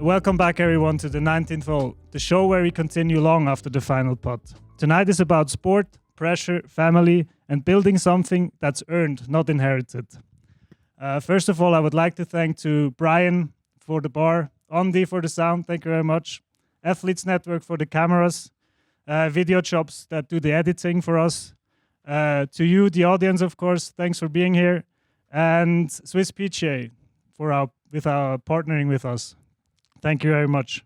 Welcome back everyone to the 19th hole, the show where we continue long after the final putt. Tonight is about sport, pressure, family, and building something that's earned, not inherited. First of all, I would like to thank to Brian for the bar, Andy for the sound, thank you very much, Athletes Network for the cameras, Videojobs that do the editing for us, to you, the audience, of course, thanks for being here, and Swiss PGA for partnering with us. Thank you very much.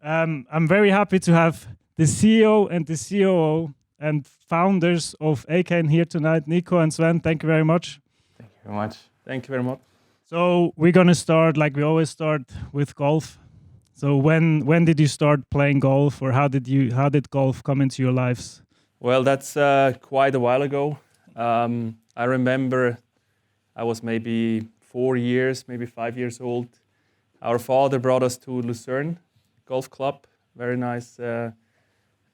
I'm very happy to have the CEO and the COO and founders of AYCANE here tonight, Nico and Sven. Thank you very much. Thank you very much. Thank you very much. So we're gonna start like we always start with golf. So when did you start playing golf, or how did golf come into your lives? Well, that's quite a while ago. I remember I was maybe 4 years, maybe 5 years old. Our father brought us to Lucerne Golf Club, very nice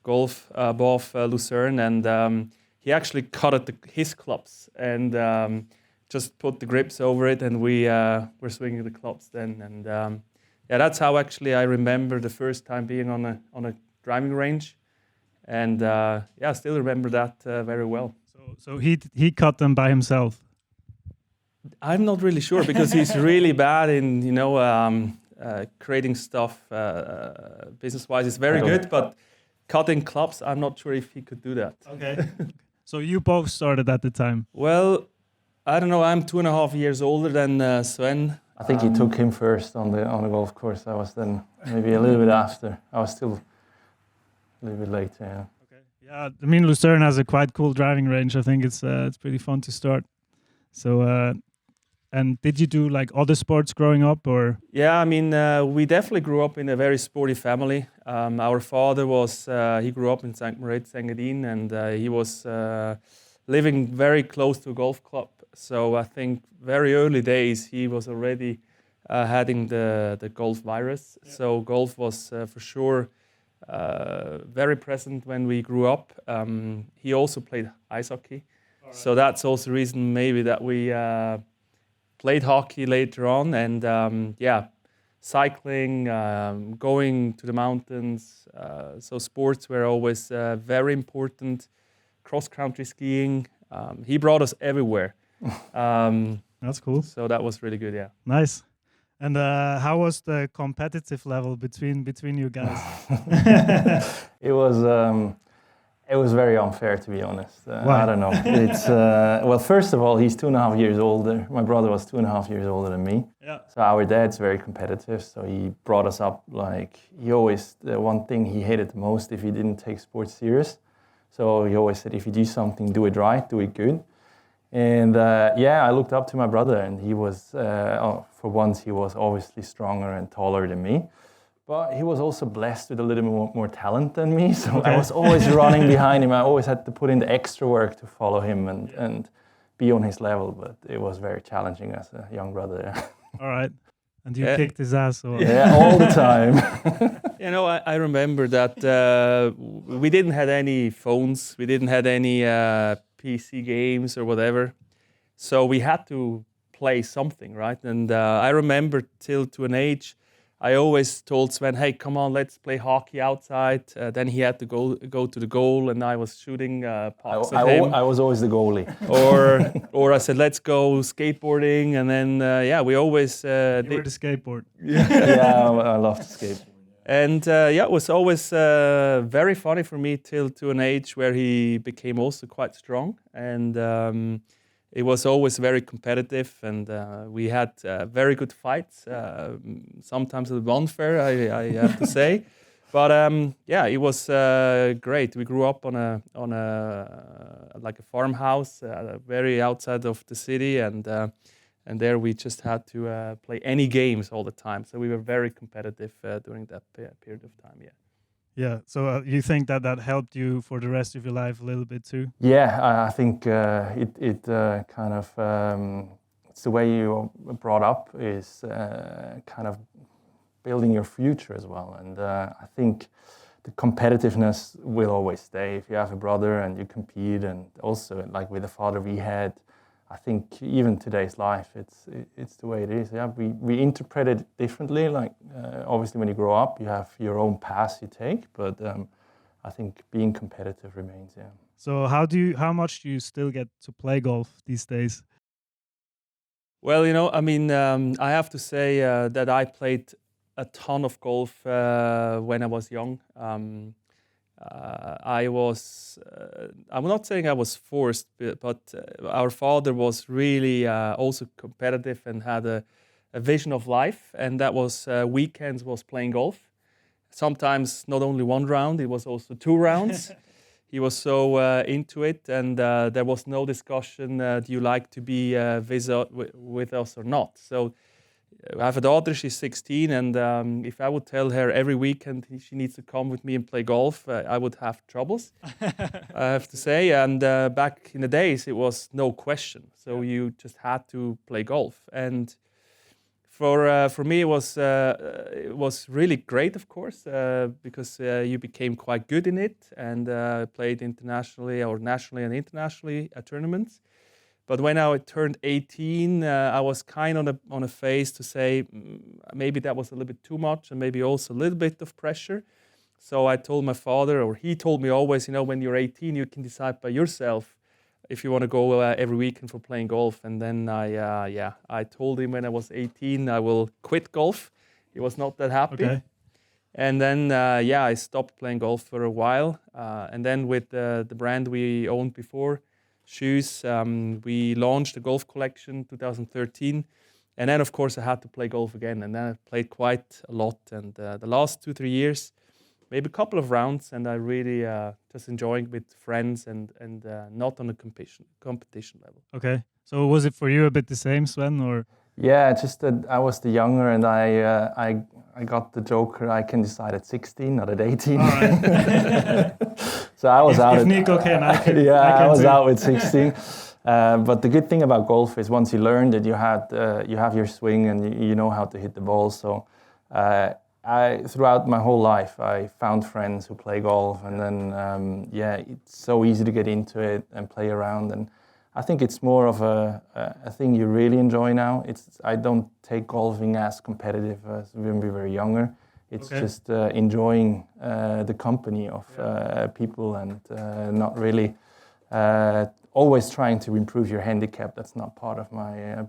golf above Lucerne, and he actually cut his clubs and just put the grips over it, and we were swinging the clubs then. And yeah, that's how actually I remember the first time being on a driving range, and yeah, I still remember that very well. So he cut them by himself. I'm not really sure because he's really bad in creating stuff business-wise. He's very good, but cutting clubs, I'm not sure if he could do that. Okay. So you both started at the time. Well, I don't know. I'm 2.5 years older than Sven. I think he took him first on the golf course. I was then maybe a little bit after. I was still a little bit later. Yeah. Okay. Yeah, I mean Lucerne has a quite cool driving range. I think it's pretty fun to start. So. And did you do like other sports growing up, or? Yeah, I mean, we definitely grew up in a very sporty family. Our father he grew up in St. Moritz, Engadin, and he was living very close to a golf club. So I think very early days he was already having the golf virus. Yeah. So golf was for sure very present when we grew up. He also played ice hockey. Right. So that's also the reason maybe that we played hockey later on, and yeah, cycling, going to the mountains. So sports were always very important. Cross-country skiing. He brought us everywhere. That's cool. So that was really good, yeah. Nice. And how was the competitive level between you guys? It was very unfair, to be honest. Why? I don't know. It's well, first of all, he's 2.5 years older. My brother was 2.5 years older than me. Yeah. So our dad's very competitive. So he brought us up like the one thing he hated the most if he didn't take sports serious. So he always said, if you do something, do it right, do it good. And yeah, I looked up to my brother, and he was for once he was obviously stronger and taller than me. But he was also blessed with a little bit more talent than me, so okay. I was always running behind him. I always had to put in the extra work to follow him and be on his level, but it was very challenging as a young brother. All right. And you kicked his ass? Or? Yeah, all the time. You know, I remember that we didn't have any phones, we didn't have any PC games or whatever, so we had to play something, right? And I remember till to an age, I always told Sven, hey, come on, let's play hockey outside. Then he had to go to the goal, and I was shooting pucks at him. I was always the goalie. Or I said, let's go skateboarding. And then, yeah, we always... you were the skateboard. Yeah, I love to skateboard. And yeah, it was always very funny for me till to an age where he became also quite strong. And it was always very competitive, and we had very good fights. Sometimes a little unfair, I have to say, but yeah, it was great. We grew up on a like a farmhouse, very outside of the city, and there we just had to play any games all the time. So we were very competitive during that period of time. Yeah. Yeah, so you think that helped you for the rest of your life a little bit too? Yeah, I think it kind of, it's the way you were brought up is kind of building your future as well. And I think the competitiveness will always stay. If you have a brother and you compete, and also like with the father we had, I think even today's life, it's the way it is. Yeah, we interpret it differently. Like obviously, when you grow up, you have your own paths you take, but I think being competitive remains. Yeah. So how much do you still get to play golf these days? Well, I mean, I have to say that I played a ton of golf when I was young. I'm not saying I was forced, but our father was really also competitive and had a vision of life, and that was weekends was playing golf. Sometimes not only one round, it was also 2 rounds. He was so into it, and there was no discussion, do you like to be with us or not? So I have a daughter, she's 16, and if I would tell her every weekend she needs to come with me and play golf, I would have troubles, I have to say. And back in the days, it was no question. So you just had to play golf. And for me, it was really great, of course, because you became quite good in it and played internationally or nationally and internationally at tournaments. But when I turned 18, I was kind of on a phase to say maybe that was a little bit too much and maybe also a little bit of pressure. So I told my father, or he told me always, when you're 18, you can decide by yourself if you want to go every weekend for playing golf. And then I told him when I was 18, I will quit golf. He was not that happy. Okay. And then, I stopped playing golf for a while. And then with the brand we owned before, shoes, we launched the golf collection 2013. And then, of course, I had to play golf again. And then I played quite a lot. And the last 2-3 years, maybe a couple of rounds, and I really just enjoying with friends and not on a competition level. Okay. So was it for you a bit the same, Sven, or? Yeah, just that I was the younger, and I got the joker. I can decide at 16, not at 18. All right. So I was out. If Nico can, I can. Yeah, I was too. out with 16. But the good thing about golf is once you learn that you have your swing and you know how to hit the ball. So throughout my whole life, I found friends who play golf, and then it's so easy to get into it and play around. And I think it's more of a thing you really enjoy now. I don't take golfing as competitive as when we were younger. It's just enjoying the company of people and not really always trying to improve your handicap. That's not part of my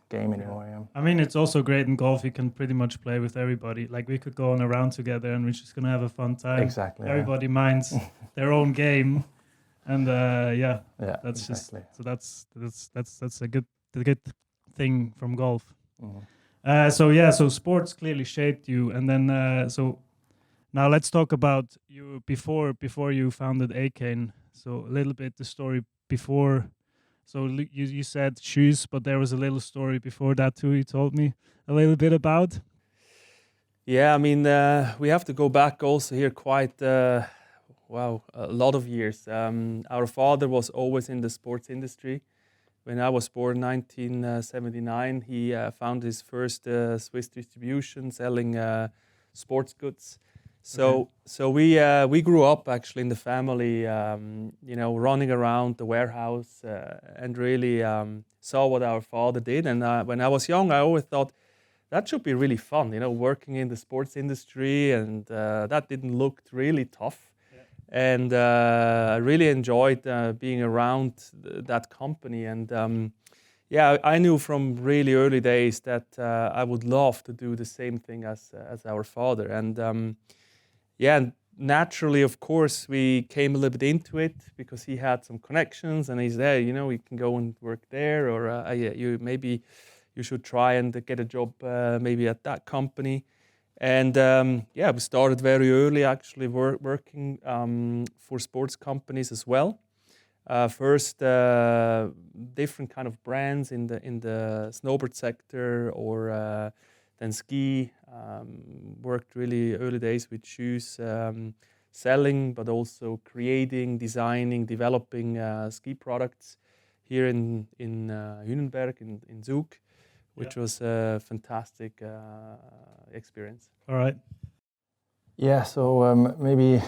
game anymore. Yeah. I mean, it's also great in golf. You can pretty much play with everybody. Like we could go on a round together and we're just going to have a fun time. Exactly. Everybody minds their own game. And that's exactly. just that's a good thing from golf. Mm-hmm. So sports clearly shaped you, and then so now let's talk about you before you founded AYCANE. So a little bit the story before. So you said shoes, but there was a little story before that too. You told me a little bit about. Yeah, I mean we have to go back also here quite. A lot of years. Our father was always in the sports industry. When I was born in 1979, he found his first Swiss distribution selling sports goods. So we grew up actually in the family, running around the warehouse and really saw what our father did. And when I was young, I always thought that should be really fun, working in the sports industry, and that didn't look really tough. And I really enjoyed being around that company. And I knew from really early days that I would love to do the same thing as our father. And naturally, of course, we came a little bit into it because he had some connections, and he's there. We can go and work there, or maybe you should try and get a job maybe at that company. And we started very early actually working for sports companies as well. First, different kind of brands in the snowboard sector, or then ski. Worked really early days with shoes, selling, but also creating, designing, developing ski products here in Hünenberg in Zug, which was a fantastic experience. All right. Yeah, so maybe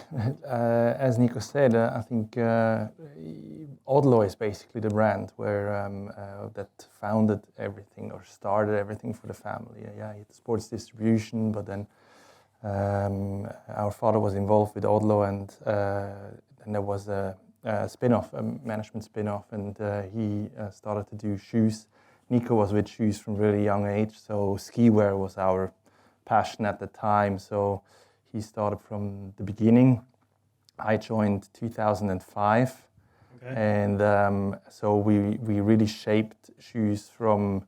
as Nico said, I think Odlo is basically the brand where that founded everything or started everything for the family. Yeah, he had sports distribution, but then our father was involved with Odlo, and then there was a spin-off, a management spin-off, and he started to do shoes. Nico was with shoes from really young age, so ski wear was our passion at the time. So he started from the beginning. I joined 2005, okay. And so we really shaped shoes from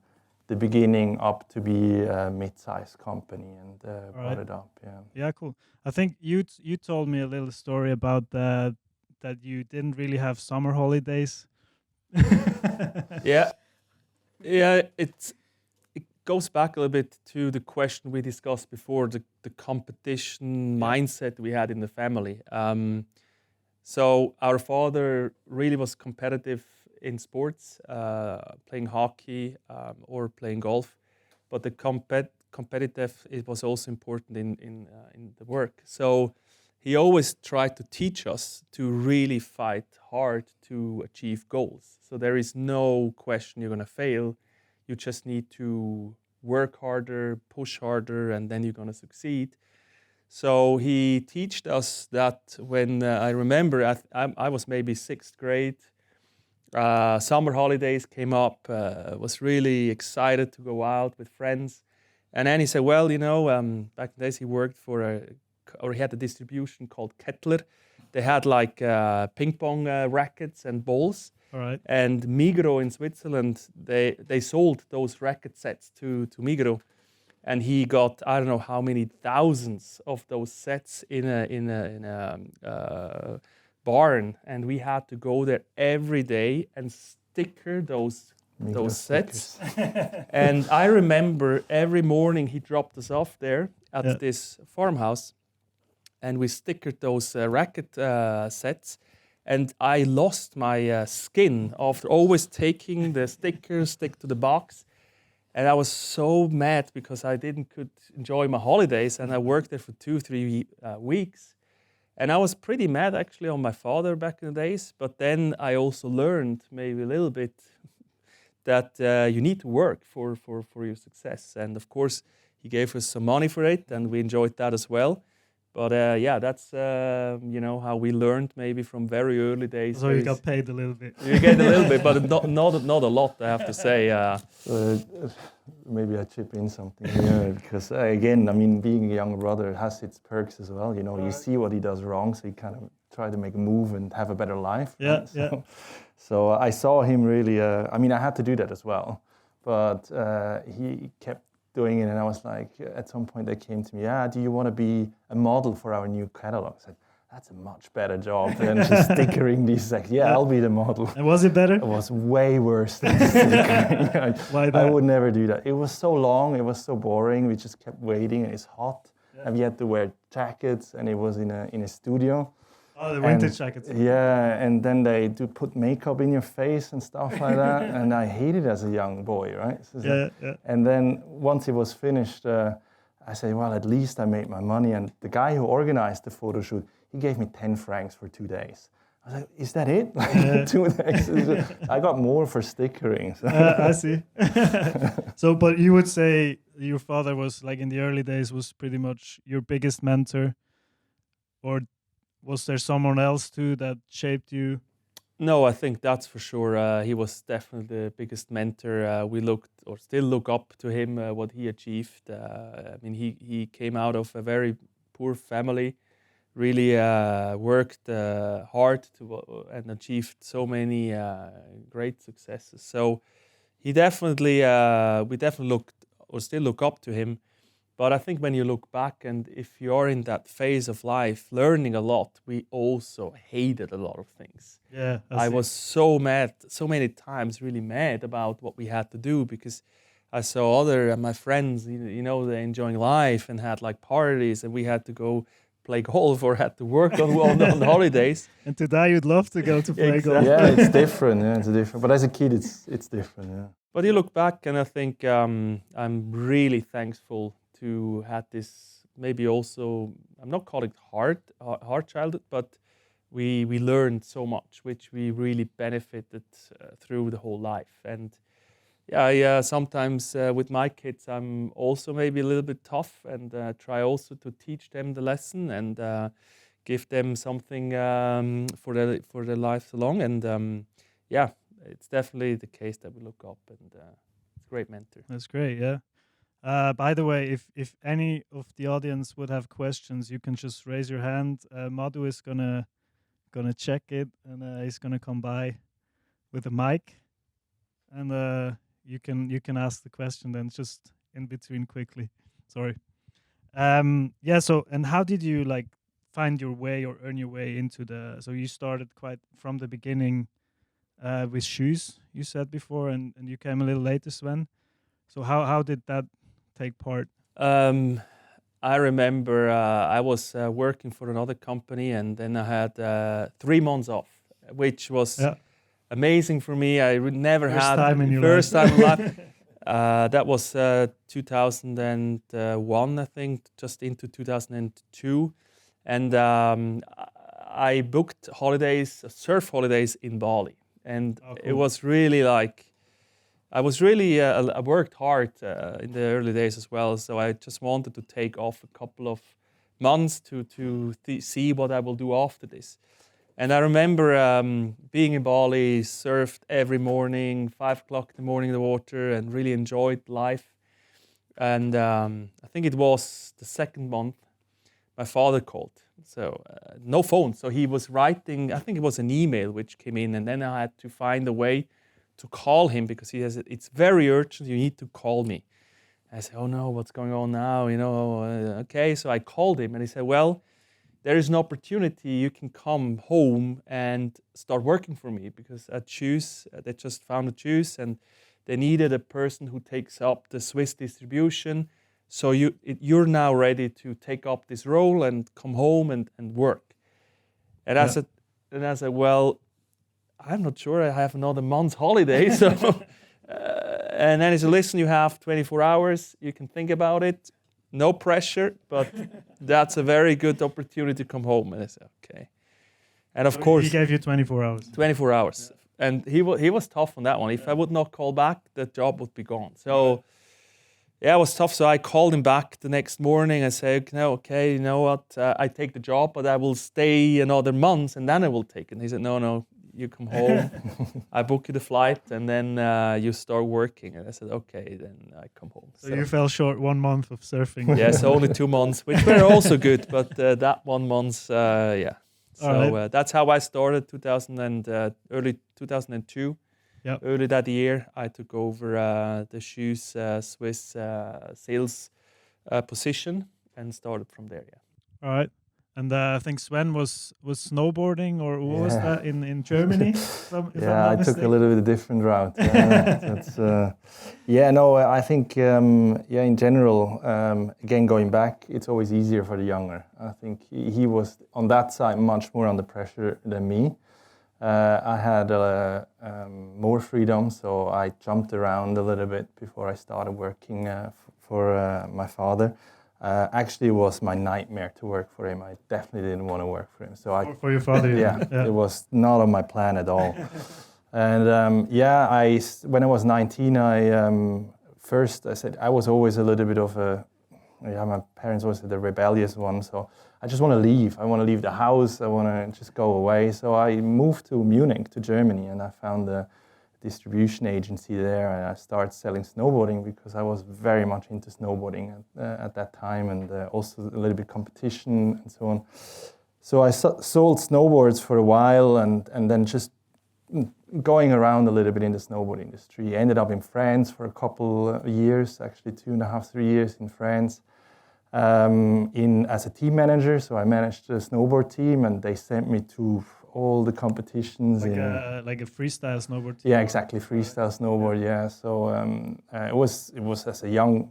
the beginning up to be a mid-sized company, and brought it up. Yeah, cool. I think you told me a little story about that you didn't really have summer holidays. Yeah, it goes back a little bit to the question we discussed before, the competition mindset we had in the family. So our father really was competitive in sports, playing hockey or playing golf, but the competitive, it was also important in the work. So he always tried to teach us to really fight hard to achieve goals. So there is no question you're going to fail. You just need to work harder, push harder, and then you're going to succeed. So he taught us that when I remember I was maybe 6th grade, summer holidays came up, was really excited to go out with friends. And then he said, well, back in the days he worked he had a distribution called Kettler. They had like ping pong rackets and balls. All right. And Migros in Switzerland, they sold those racket sets to Migros. And he got, I don't know how many thousands of those sets in a barn, and we had to go there every day and sticker those sets. And I remember every morning he dropped us off there at this farmhouse, and we stickered those racket sets. And I lost my skin after always taking the stickers, stick to the box. And I was so mad because I could enjoy my holidays, and I worked there for 2-3 weeks. And I was pretty mad actually on my father back in the days. But then I also learned maybe a little bit that you need to work for your success. And of course, he gave us some money for it, and we enjoyed that as well. But that's how we learned maybe from very early days. So you got paid a little bit. You get a little bit, but not a lot, I have to say. Maybe I chip in something here because again, I mean, being a younger brother has its perks as well. You see what he does wrong, so you kind of try to make a move and have a better life. Yeah, right? So I saw him really. I mean, I had to do that as well, but he kept doing it, and I was like, at some point they came to me, do you want to be a model for our new catalog? I said, that's a much better job than just stickering these. Like, I'll be the model. And was it better? It was way worse than stickering. Why that? I would never do that. It was so long, it was so boring. We just kept waiting, and it's hot, and we had to wear jackets, and it was in a studio. Oh, the winter jackets. Yeah, and then they do put makeup in your face and stuff like that. And I hated it as a young boy, right? So And then once it was finished, I said, well, at least I made my money. And the guy who organized the photo shoot, he gave me 10 francs for 2 days. I was like, is that it? 2 days? I got more for stickering. So. I see. So, but you would say your father was, like in the early days, was pretty much your biggest mentor? Or was there someone else too that shaped you? No, I think that's for sure. He was definitely the biggest mentor. We still look up to him, what he achieved. I mean, he came out of a very poor family, really worked hard and achieved so many great successes. So we definitely still look up to him. But I think when you look back, and if you're in that phase of life, learning a lot, we also hated a lot of things. Yeah, I was so mad, so many times really mad about what we had to do, because I saw my friends, they're enjoying life and had like parties, and we had to go play golf or had to work on the holidays. And today you'd love to go to play golf. Yeah, it's different. Yeah, it's different. But as a kid, it's different. Yeah. But you look back, and I think I'm really thankful to have this, maybe also, I'm not calling it hard childhood, but we learned so much, which we really benefited through the whole life. And yeah, sometimes with my kids, I'm also maybe a little bit tough and try also to teach them the lesson and give them something for their lives along. And yeah, it's definitely the case that we look up, and it's a great mentor. That's great. Yeah. By the way, if any of the audience would have questions, you can just raise your hand. Madu is gonna check it, and he's gonna come by with a mic, and you can ask the question then just in between quickly. Sorry. Yeah. So, and how did you like find your way or earn your way into the? So you started quite from the beginning with shoes, you said before, and you came a little later, Sven. So how did that take part? I remember I was working for another company, and then I had 3 months off, which was amazing for me. I would never had time in your first life. time in life. That was 2001, I think, just into 2002, and I booked holidays, surf holidays in Bali, and it was really like. I worked hard in the early days as well, so I just wanted to take off a couple of months to see what I will do after this. And I remember being in Bali, surfed every morning, 5 o'clock in the morning in the water, and really enjoyed life. And I think it was the second month, my father called. So no phone, so he was writing, I think it was an email which came in, and then I had to find a way to call him because he has it's very urgent, you need to call me. I said, oh no, what's going on now? Okay, so I called him and he said, well, there is an opportunity, you can come home and start working for me because at Shoes, they just founded Shoes and they needed a person who takes up the Swiss distribution. So you're now ready to take up this role and come home and work. And I said, well, I'm not sure I have another month's holiday. So, and then he said, listen, you have 24 hours. You can think about it. No pressure, but that's a very good opportunity to come home. And I said, okay. And of course, he gave you 24 hours. 24 hours. Yeah. And he was tough on that one. If I would not call back, the job would be gone. So, yeah, it was tough. So I called him back the next morning. I said, okay, you know what? I take the job, but I will stay another month and then I will take it. And he said, no. You come home, I book you the flight, and then you start working. And I said, okay, then I come home. So you fell short 1 month of surfing. Yes, only 2 months, which were also good, but that 1 month, yeah. So that's how I started, early 2002. Yep. Early that year, I took over the Shoes Swiss sales position and started from there, yeah. All right. And I think Sven was snowboarding, or what was that in Germany? I took a little bit different route. I think in general, again going back, it's always easier for the younger. I think he was on that side much more under pressure than me. I had more freedom, so I jumped around a little bit before I started working for my father. Actually, it was my nightmare to work for him. I definitely didn't want to work for him. So for your father, it was not on my plan at all. And when I was 19, I said I was always a little bit of my parents always said the rebellious one. So I just want to leave. I want to leave the house. I want to just go away. So I moved to Munich, to Germany, and I found a distribution agency there, and I started selling snowboarding because I was very much into snowboarding at that time, and also a little bit competition and so on. So I sold snowboards for a while, and then just going around a little bit in the snowboard industry. I ended up in France for a couple of years, actually 2.5, 3 years in France, as a team manager. So I managed the snowboard team, and they sent me to all the competitions like a freestyle snowboard team. Yeah, exactly, freestyle snowboard. Yeah, so it was as a young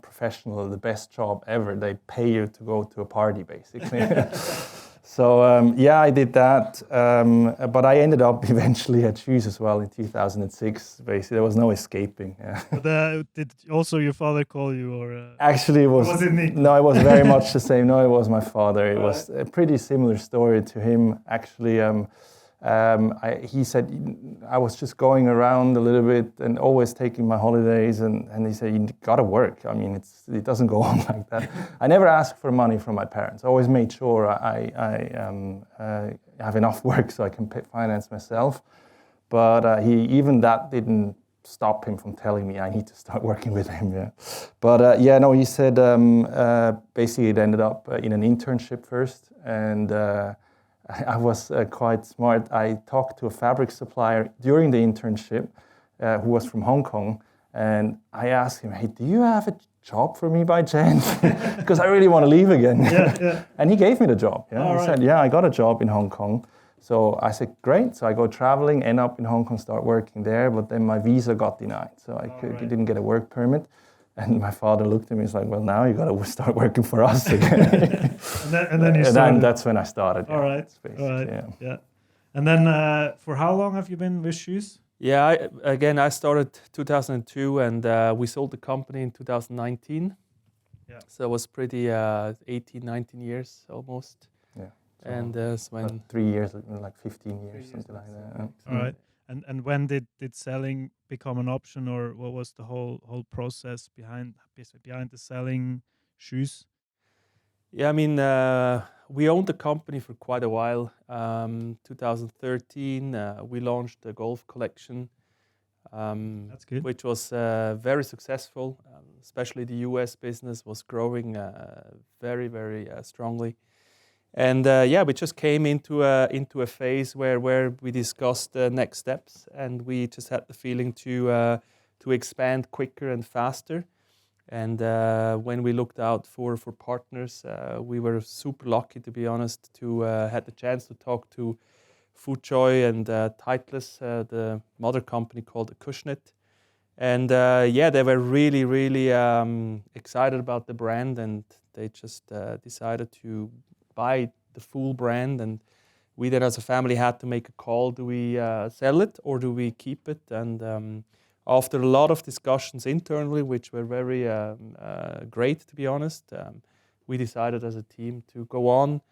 professional the best job ever. They pay you to go to a party, basically. So yeah, I did that, but I ended up eventually at shoes as well in 2006. Basically, there was no escaping. Yeah. But did also your father call you, or Actually, it was it Nico? no, it was very much the same. No, it was my father. It was a pretty similar story to him. Actually, he said I was just going around a little bit and always taking my holidays, and he said you gotta work. I mean, it doesn't go on like that. I never asked for money from my parents. I always made sure I have enough work so I can finance myself. But even that didn't stop him from telling me I need to start working with him. Yeah, but yeah, no, he said basically it ended up in an internship first, and I was quite smart. I talked to a fabric supplier during the internship who was from Hong Kong, and I asked him, hey, do you have a job for me by chance? Because I really want to leave again. Yeah. And he gave me the job. Yeah? He said, yeah, I got a job in Hong Kong. So I said, great. So I go traveling, end up in Hong Kong, start working there, but then my visa got denied. So I didn't get a work permit. And my father looked at me, he's like, well, now you got to start working for us again. and then you started. That's when I started. All right. Yeah. And then for how long have you been with shoes? Yeah, I started 2002, and we sold the company in 2019. Yeah. So it was pretty 18, 19 years almost. Yeah. So and when 3 years, like 15 years, something like that. All right. And when did selling become an option, or what was the whole process behind the selling shoes? Yeah, I mean, we owned the company for quite a while. 2013, we launched the golf collection. That's good. Which was very successful. Especially the US business was growing very, very strongly. And yeah, we just came into a phase where we discussed the next steps, and we just had the feeling to expand quicker and faster. And when we looked out for partners, we were super lucky, to be honest, to had the chance to talk to FoodJoy and Titleist, the mother company called Acushnet. And yeah, they were really, really excited about the brand, and they just decided to buy the full brand. And we then as a family had to make a call: do we sell it or do we keep it? And after a lot of discussions internally, which were very great, to be honest, we decided as a team to go on.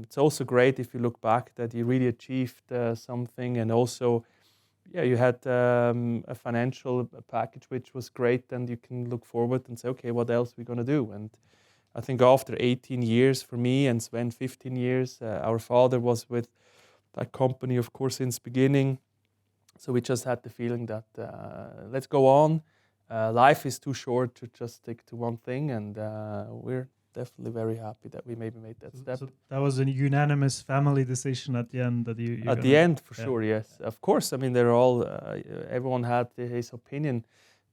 It's also great if you look back that you really achieved something, and also yeah, you had a financial package which was great, and you can look forward and say, okay, what else are we going to do? And I think after 18 years for me, and Sven 15 years, our father was with that company, of course, since the beginning. So we just had the feeling that let's go on. Life is too short to just stick to one thing, and we're definitely very happy that we maybe made that step. So that was a unanimous family decision at the end that you at the end, for sure, yes. Of course, I mean, they're all, everyone had his opinion,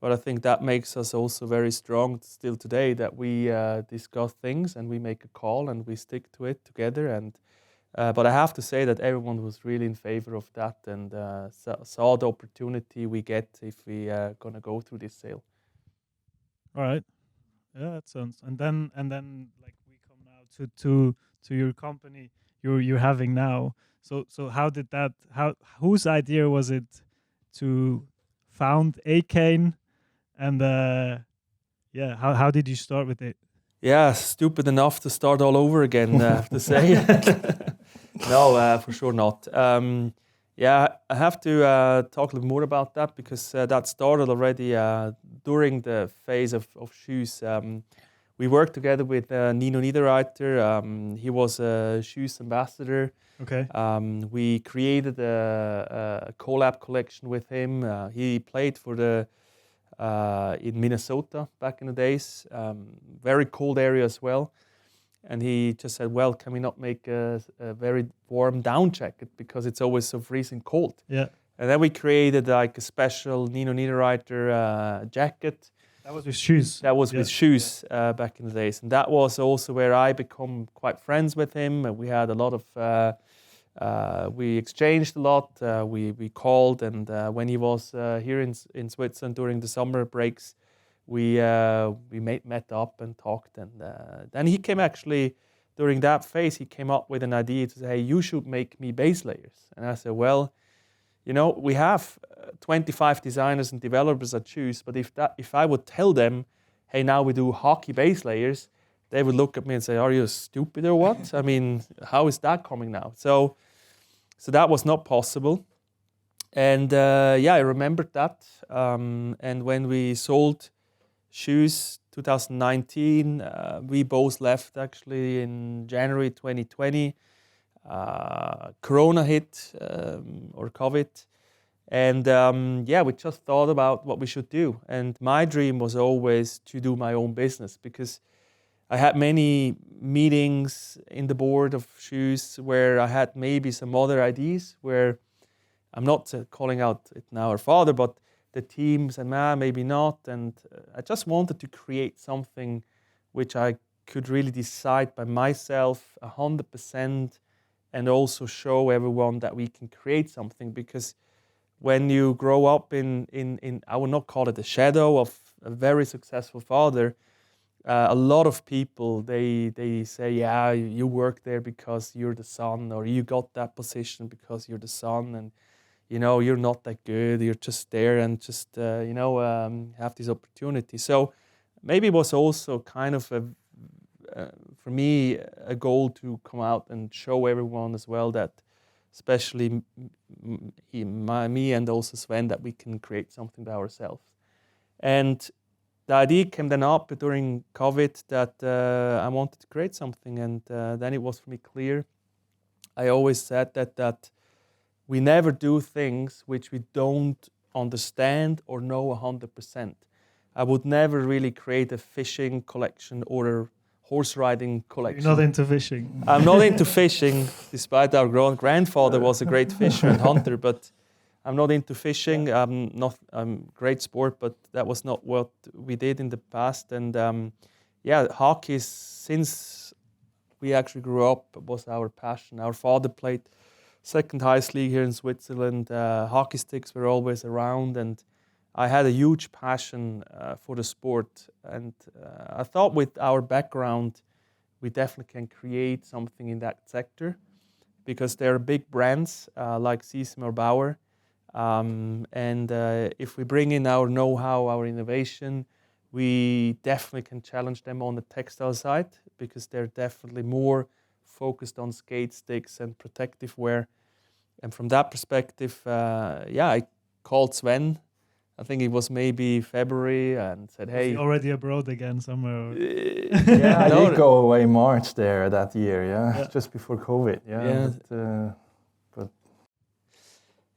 but I think that makes us also very strong still today, that we discuss things and we make a call and we stick to it together. And but I have to say that everyone was really in favor of that, and saw the opportunity we get if we are going to go through this sale. All right. Yeah, that sounds. And then like we come now to your company you're having now. So how did that? Whose idea was it to found AYCANE? And yeah, how did you start with it? Yeah, stupid enough to start all over again. I have to say. No, for sure not. Yeah, I have to talk a little more about that, because that started already during the phase of shoes. We worked together with Nino Niederreiter. He was a shoes ambassador. Okay. We created a collab collection with him. He played for the in Minnesota back in the days. Very cold area as well. And he just said, well, can we not make a very warm down jacket, because it's always so freezing cold? Yeah. And then we created like a special Nino Niederreiter jacket. That was with shoes. That was with shoes back in the days. And that was also where I become quite friends with him. And we had a lot of, we exchanged a lot. We called, and when he was here in Switzerland during the summer breaks, we met up and talked, and then he came actually during that phase, he came up with an idea to say, hey, you should make me base layers. And I said, well, we have 25 designers and developers at Shoes, but if I would tell them, hey, now we do hockey base layers, they would look at me and say, are you stupid or what? I mean, how is that coming now? So that was not possible. And I remembered that. And when we sold Shoes 2019, we both left actually in January 2020. Corona hit, or COVID. And we just thought about what we should do. And my dream was always to do my own business, because I had many meetings in the board of Shoes where I had maybe some other ideas where I'm not calling out it now our father, but the team said, maybe not. And I just wanted to create something which I could really decide by myself 100%, and also show everyone that we can create something. Because when you grow up in I would not call it the shadow of a very successful father, a lot of people, they say, yeah, you work there because you're the son, or you got that position because you're the son, and you're not that good, you're just there and just have this opportunity. So maybe it was also kind of for me a goal to come out and show everyone as well that, especially me and also Sven, that we can create something by ourselves. And the idea came then up during COVID that I wanted to create something, and then it was for me clear. I always said that we never do things which we don't understand or know 100%. I would never really create a fishing collection or a horse riding collection. You're not into fishing. I'm not into fishing, despite our grandfather was a great fisher and hunter, but I'm not into fishing. I'm great sport, but that was not what we did in the past. And hockey, since we actually grew up, was our passion. Our father played second highest league here in Switzerland. Hockey sticks were always around, and I had a huge passion for the sport. And I thought with our background, we definitely can create something in that sector, because there are big brands like Season or Bauer. If we bring in our know-how, our innovation, we definitely can challenge them on the textile side, because they're definitely more focused on skate sticks and protective wear. And from that perspective, I called Sven. I think it was maybe February, and said, "Hey." Is he already abroad again somewhere? I did go away March there that year. Yeah. Just before COVID.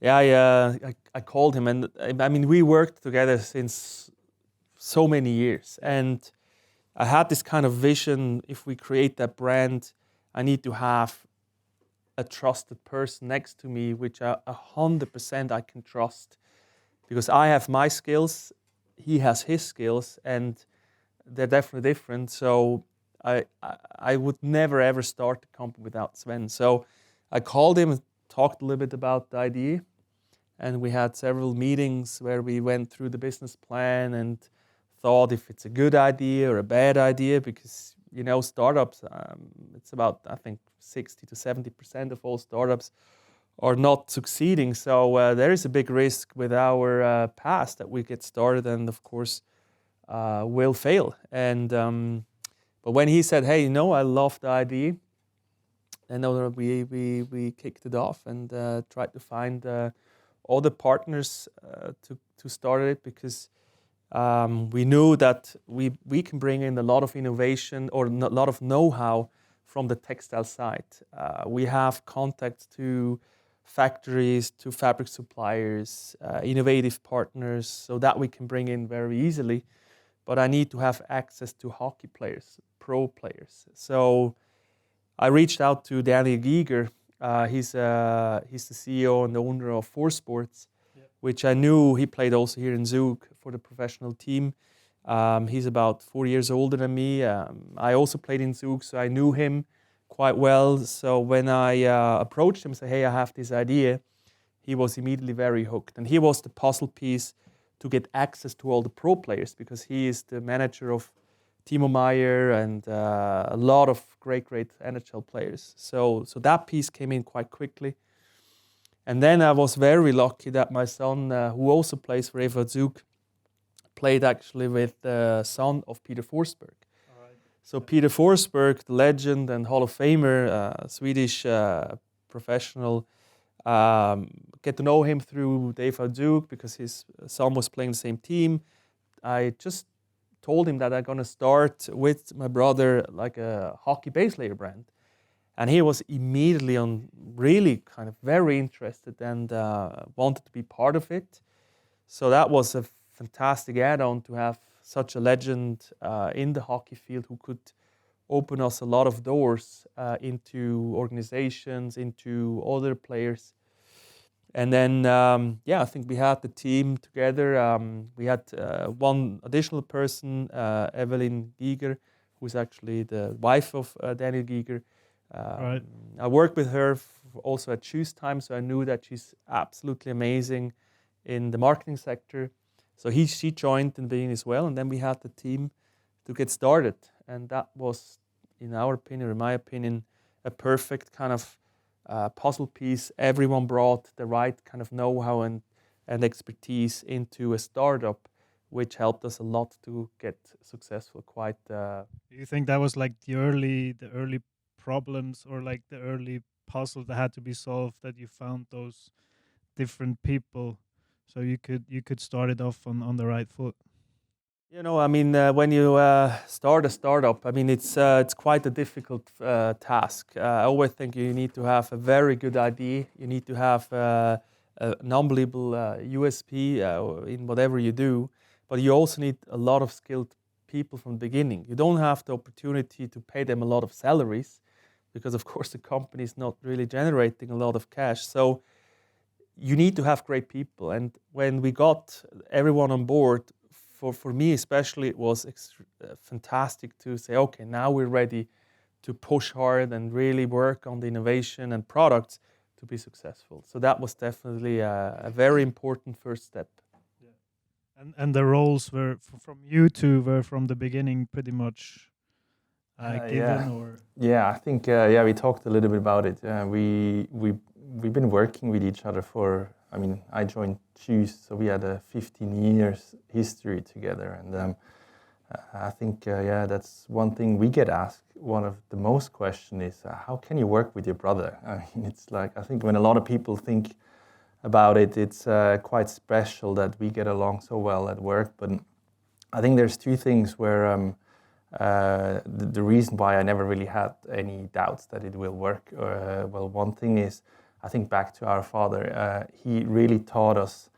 I called him, and I mean, we worked together since so many years, and I had this kind of vision. If we create that brand, I need to have a trusted person next to me, which 100% I can trust, because I have my skills, he has his skills, and they're definitely different. So I would never ever start the company without Sven. So I called him and talked a little bit about the idea, and we had several meetings where we went through the business plan and thought if it's a good idea or a bad idea, because startups, it's about, I think, 60 to 70% of all startups are not succeeding. So there is a big risk with our past that we get started and, of course, will fail. And but when he said, "Hey, I love the idea," and we kicked it off and tried to find other partners to start it, because we knew that we can bring in a lot of innovation or a lot of know-how from the textile side. We have contacts to factories, to fabric suppliers, innovative partners, so that we can bring in very easily. But I need to have access to hockey players, pro players. So I reached out to Daniel Giger. He's the CEO and the owner of Four Sports, which I knew. He played also here in Zug for the professional team. He's about 4 years older than me. I also played in Zug, so I knew him quite well. So when I approached him and said, "Hey, I have this idea," he was immediately very hooked. And he was the puzzle piece to get access to all the pro players, because he is the manager of Timo Meyer, and a lot of great NHL players. So that piece came in quite quickly. And then I was very lucky that my son, who also plays for EV Zug, played actually with the son of Peter Forsberg. So Peter Forsberg, the legend and Hall of Famer, Swedish professional, get to know him through Dave Zug because his son was playing the same team. I just told him that I'm going to start with my brother like a hockey base layer brand. And he was immediately really kind of very interested and wanted to be part of it. So that was a fantastic add-on to have such a legend in the hockey field who could open us a lot of doors into organizations, into other players. And then, I think we had the team together. We had one additional person, Evelyn Giger, who's actually the wife of Daniel Giger. Right. I worked with her also at Choose Time, so I knew that she's absolutely amazing in the marketing sector. So she joined in the beginning as well, and then we had the team to get started. And that was, in my opinion, a perfect kind of puzzle piece. Everyone brought the right kind of know-how and expertise into a startup, which helped us a lot to get successful quite. Do you think that was like the early problems or like the early puzzle that had to be solved, that you found those different people so you could start it off on the right foot? You know, I mean, when you start a startup, I mean, it's quite a difficult task. I always think you need to have a very good idea. You need to have an unbelievable USP in whatever you do, but you also need a lot of skilled people from the beginning. You don't have the opportunity to pay them a lot of salaries because, of course, the company is not really generating a lot of cash. So you need to have great people. And when we got everyone on board, for me especially, it was fantastic to say, okay, now we're ready to push hard and really work on the innovation and products to be successful. So that was definitely a very important first step. Yeah. And the roles were from you two were from the beginning pretty much given, or? Yeah, I think we talked a little bit about it. We've been working with each other for. I mean, I joined Choose, so we had a 15 years history together, and I think that's one thing we get asked. One of the most question is how can you work with your brother? I mean, it's like, I think when a lot of people think about it, it's quite special that we get along so well at work. But I think there's two things where the reason why I never really had any doubts that it will work. One thing is, I think back to our father, he really taught us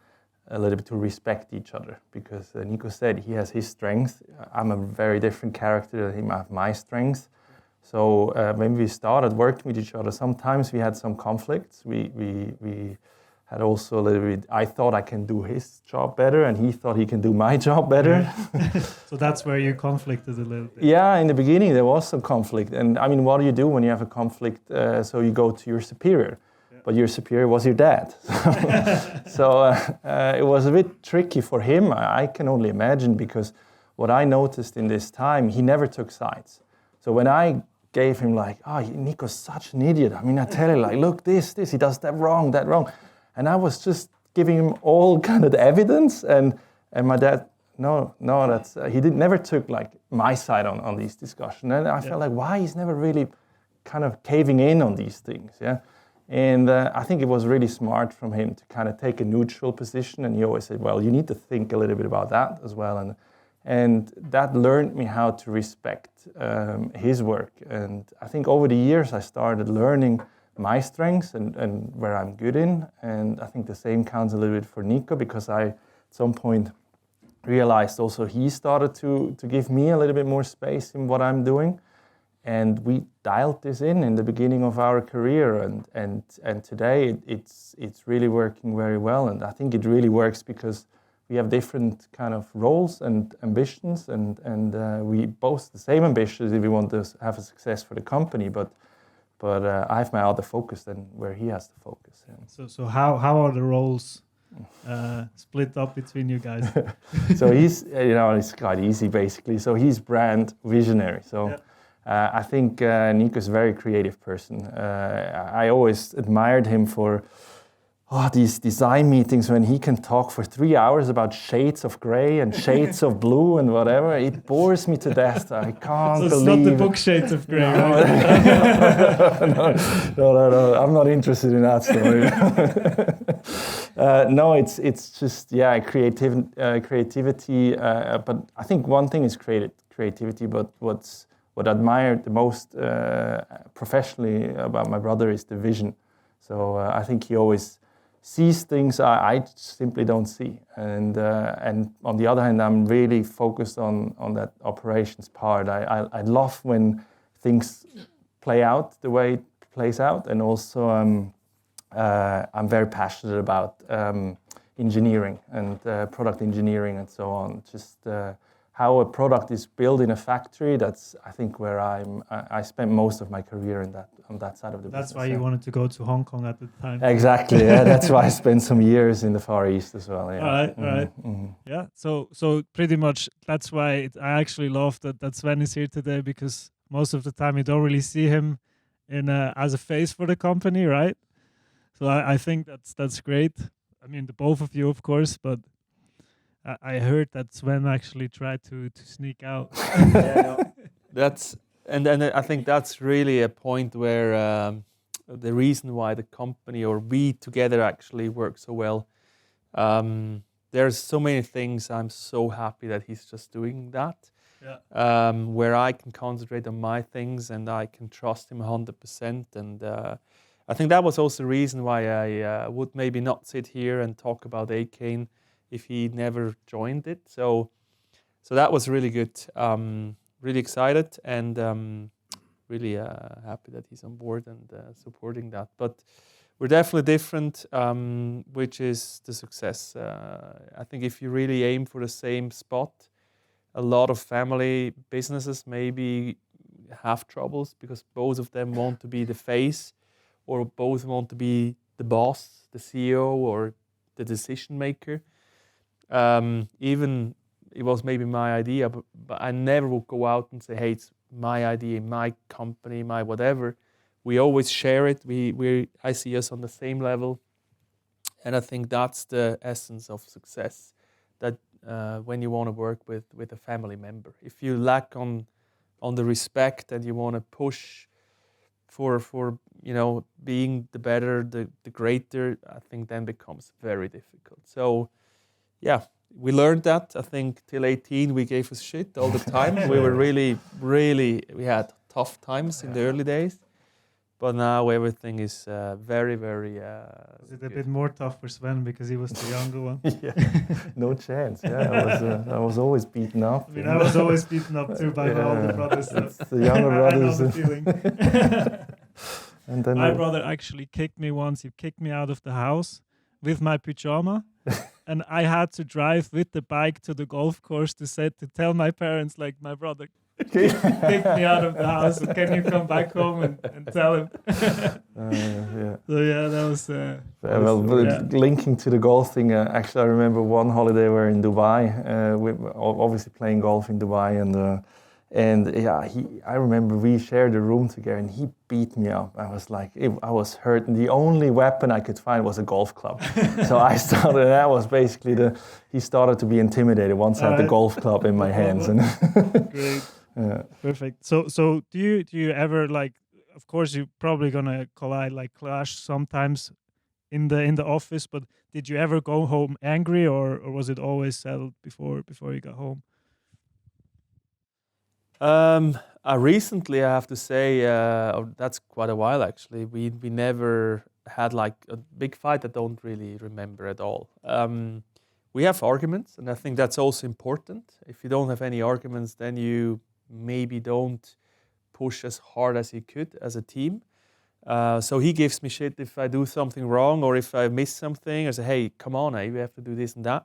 a little bit to respect each other, because Nico said he has his strengths. I'm a very different character than him. I have my strengths. So when we started working with each other, sometimes we had some conflicts. We had also a little bit, I thought I can do his job better and he thought he can do my job better. Yeah. So that's where you conflicted a little bit. Yeah, in the beginning there was some conflict. And I mean, what do you do when you have a conflict? So you go to your superior. But your superior was your dad. So it was a bit tricky for him, I can only imagine, because what I noticed in this time, he never took sides. So when I gave him like, Nico's such an idiot. I mean, I tell him like, look, this, he does that wrong. And I was just giving him all kind of the evidence. And my dad, no, that's, he never took like my side on these discussions. And I felt like, why he's never really kind of caving in on these things, yeah? And I think it was really smart from him to kind of take a neutral position. And he always said, well, you need to think a little bit about that as well. And that learned me how to respect his work. And I think over the years, I started learning my strengths and where I'm good in. And I think the same counts a little bit for Nico, because I, at some point, realized also he started to give me a little bit more space in what I'm doing. And we dialed this in the beginning of our career, and today it's really working very well. And I think it really works because we have different kind of roles and ambitions, and we both the same ambitions if we want to have a success for the company. But I have my other focus than where he has the focus. Yeah. So how are the roles split up between you guys? So he's, it's quite easy basically. So he's brand visionary. So I think Nico's a very creative person. I always admired him for these design meetings when he can talk for 3 hours about shades of gray and shades of blue and whatever. It bores me to death. I can't so it's believe not the book shades of gray, no. right? No. I'm not interested in that story. No, it's just creativity. But I think one thing is creativity. But what I admire the most professionally about my brother is the vision. So I think he always sees things I simply don't see, and on the other hand, I'm really focused on that operations part. I love when things play out the way it plays out, and also I'm very passionate about engineering and product engineering and so on. Just how a product is built in a factory. That's I think where I spent most of my career on that side of the business. That's why you wanted to go to Hong Kong at the time. Exactly. Yeah, that's why I spent some years in the Far East as well. Yeah. All right. Mm-hmm. Yeah. So pretty much that's why I actually love that Sven is here today, because most of the time you don't really see him in as a face for the company, right? So I think that's great. I mean, the both of you, of course, but I heard that Sven actually tried to sneak out. And I think that's really a point where the reason why the company or we together actually work so well. There's so many things I'm so happy that he's just doing that. Yeah. Where I can concentrate on my things and I can trust him 100%. And I think that was also the reason why I would maybe not sit here and talk about AYCANE if he never joined it. So that was really good. Really excited and really happy that he's on board and supporting that. But we're definitely different, which is the success. I think if you really aim for the same spot, a lot of family businesses maybe have troubles because both of them want to be the face or both want to be the boss, the CEO or the decision maker. Even it was maybe my idea, but I never would go out and say, hey, it's my idea, my company, my whatever. We always share it. I see us on the same level. And I think that's the essence of success, that when you want to work with a family member. If you lack on the respect and you want to push for being the better, the greater, I think then becomes very difficult. So yeah, we learned that. I think till 18 we gave us shit all the time. We were really, we had tough times in the early days. But now everything is very, very Is it a bit more tough for Sven because he was the younger one? Yeah, no chance. Yeah, I was always beaten up. I mean, I was always beaten up too by my older brothers. So the younger brothers. I know the feeling. And then my brother actually kicked me once. He kicked me out of the house with my pyjama. And I had to drive with the bike to the golf course to tell my parents, like, my brother kicked me out of the house. So can you come back home and tell him? Yeah. So yeah, that was. Linking to the golf thing. Actually, I remember one holiday we were in Dubai. We were obviously playing golf in Dubai, I remember we shared a room together, and he beat me up. I was like, I was hurt, and the only weapon I could find was a golf club. So I started. That was basically he started to be intimidated once I had the golf club in my hands. Great. Perfect. So do you ever, like, of course you're probably gonna clash sometimes in the office, but did you ever go home angry, or was it always settled before you got home? Recently, I have to say, that's quite a while actually. We never had like a big fight. I don't really remember at all. We have arguments, and I think that's also important. If you don't have any arguments, then you maybe don't push as hard as you could as a team. So he gives me shit if I do something wrong or if I miss something. I say, hey, come on, we have to do this and that.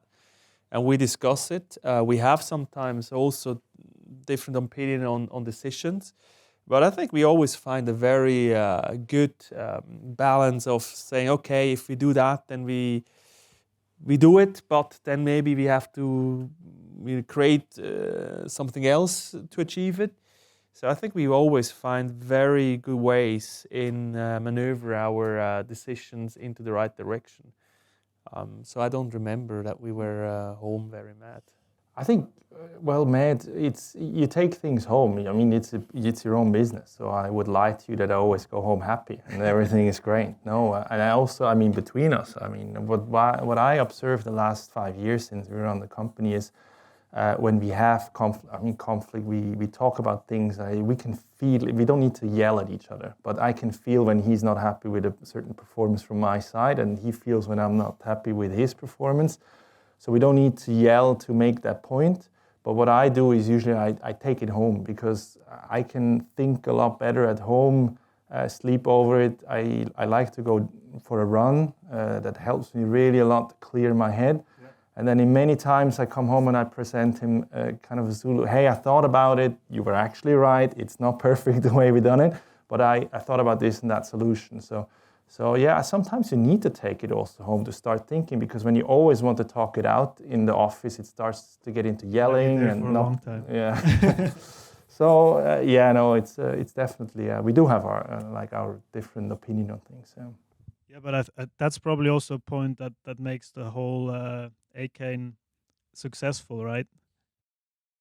And we discuss it. We have sometimes also different opinion on decisions. But I think we always find a very good balance of saying, okay, if we do that, then we we do it, but then maybe we have to create something else to achieve it. So I think we always find very good ways in maneuver our decisions into the right direction. So I don't remember that we were home very mad. I think, well, mad, it's you take things home. I mean, it's your own business. So I would lie to you that I always go home happy and everything is great. No, and I also, I mean, between us, I mean, what I observed the last 5 years since we were on the company is when we have conflict, we talk about things. We can feel it. We don't need to yell at each other, but I can feel when he's not happy with a certain performance from my side, and he feels when I'm not happy with his performance. So we don't need to yell to make that point. But what I do is usually I take it home because I can think a lot better at home, sleep over it. I like to go for a run. That helps me really a lot to clear my head. Yeah. And then in many times I come home and I present him kind of a Zulu, hey, I thought about it. You were actually right. It's not perfect the way we done it, but I thought about this and that solution. So yeah, sometimes you need to take it also home to start thinking, because when you always want to talk it out in the office, it starts to get into yelling and for a long time. Yeah. So yeah, no, it's definitely we do have our different opinion on things. Yeah. Yeah, but that's probably also a point that makes the whole AYCANE successful, right?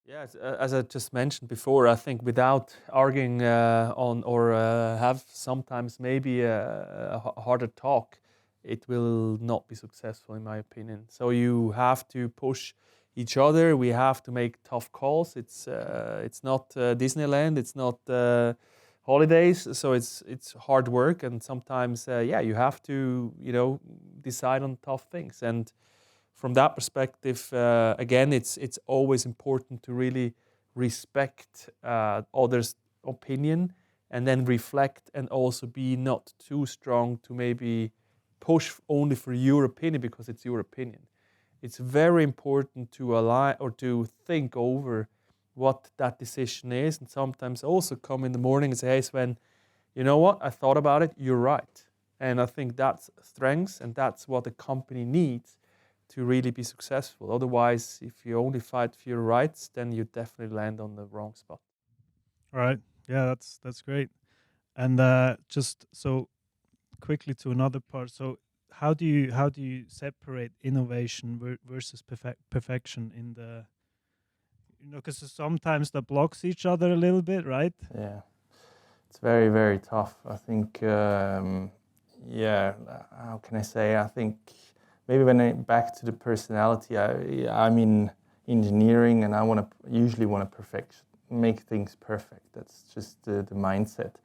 Yeah, as I just mentioned before, I think without arguing on or have sometimes maybe a harder talk, it will not be successful in my opinion. So you have to push each other. We have to make tough calls. It's not Disneyland. It's not holidays. So it's hard work, and sometimes you have to decide on tough things. And from that perspective, again, it's always important to really respect others' opinion, and then reflect, and also be not too strong to maybe push only for your opinion because it's your opinion. It's very important to align or to think over what that decision is, and sometimes also come in the morning and say, hey Sven, you know what, I thought about it, you're right. And I think that's strengths, and that's what the company needs to really be successful. Otherwise, if you only fight for your rights, then you definitely land on the wrong spot. All right. Yeah, that's great. And just so quickly to another part. So how do you separate innovation versus perfection in the, because sometimes that blocks each other a little bit, right? Yeah, it's very, very tough. I think, how can I say? I think maybe back to the personality, I'm in engineering, and I usually want to make things perfect. That's just the mindset.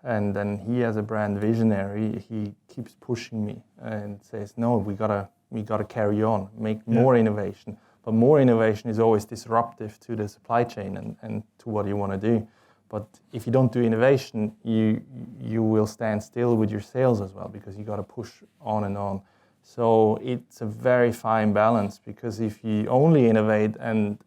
And then he, as a brand visionary, he keeps pushing me and says, no, we gotta carry on, make more innovation. But more innovation is always disruptive to the supply chain and to what you want to do. But if you don't do innovation, you will stand still with your sales as well, because you got to push on and on. So it's a very fine balance, because if you only innovate and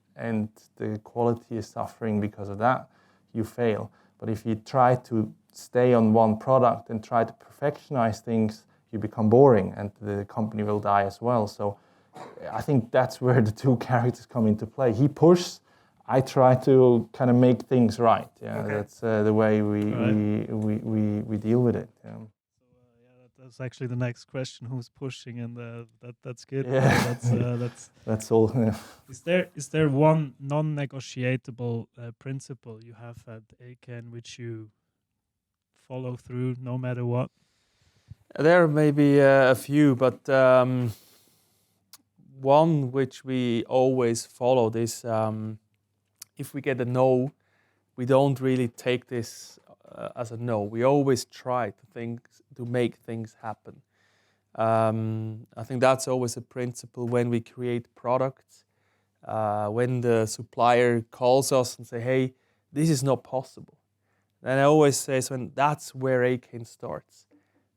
the quality is suffering because of that, you fail. But if you try to stay on one product and try to perfectionize things, you become boring, and the company will die as well. So I think that's where the two characters come into play. He pushes, I try to kind of make things right. Yeah, okay. That's the way we deal with it. Yeah. That's actually the next question: who's pushing? And that's good. Yeah, that's all. Yeah. Is there one non-negotiable principle you have at AYCANE which you follow through no matter what? There may be a few, but one which we always follow is if we get a no, we don't really take this as a no. We always try to make things happen. I think that's always a principle when we create products. When the supplier calls us and say, hey, this is not possible. And I always say, so that's where AYCANE starts.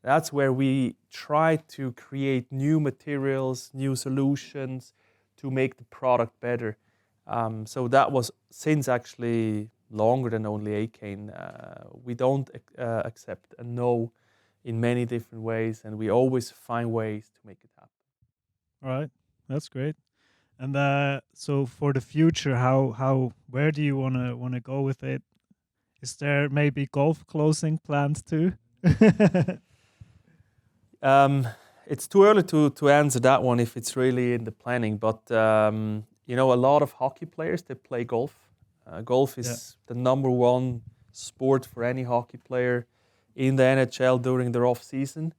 That's where we try to create new materials, new solutions to make the product better. So that was since actually longer than only AYCANE. We don't accept a no in many different ways, and we always find ways to make it happen. All right, that's great. And so for the future, where do you wanna go with it? Is there maybe golf closing plans too? It's too early to answer that one if it's really in the planning. But you know, a lot of hockey players, they play golf. Golf is the number one sport for any hockey player in the NHL during their off season.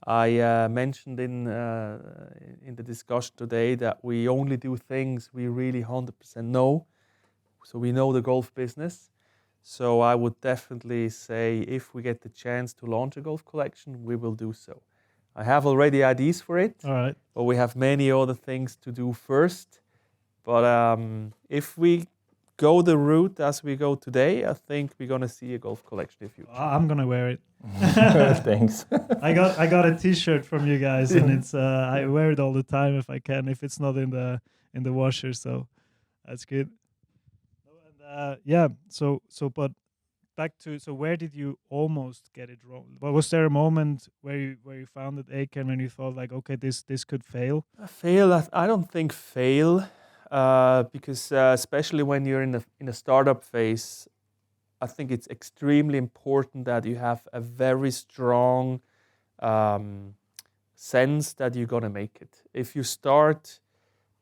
I mentioned in the discussion today that we only do things we really 100% know. So we know the golf business. So I would definitely say if we get the chance to launch a golf collection, we will do so. I have already ideas for it, All right. but we have many other things to do first. But if we go the route as we go today, I think we're gonna see a golf collection in the future. I'm gonna wear it. Thanks. I got a T-shirt from you guys, and it's I wear it all the time if I can, if it's not in the washer. So that's good. And but back to, so where did you almost get it wrong? But was there a moment where you founded AYCANE when you thought like, okay, this could fail? I don't think fail, because especially when you're in a startup phase, I think it's extremely important that you have a very strong sense that you're gonna make it. If you start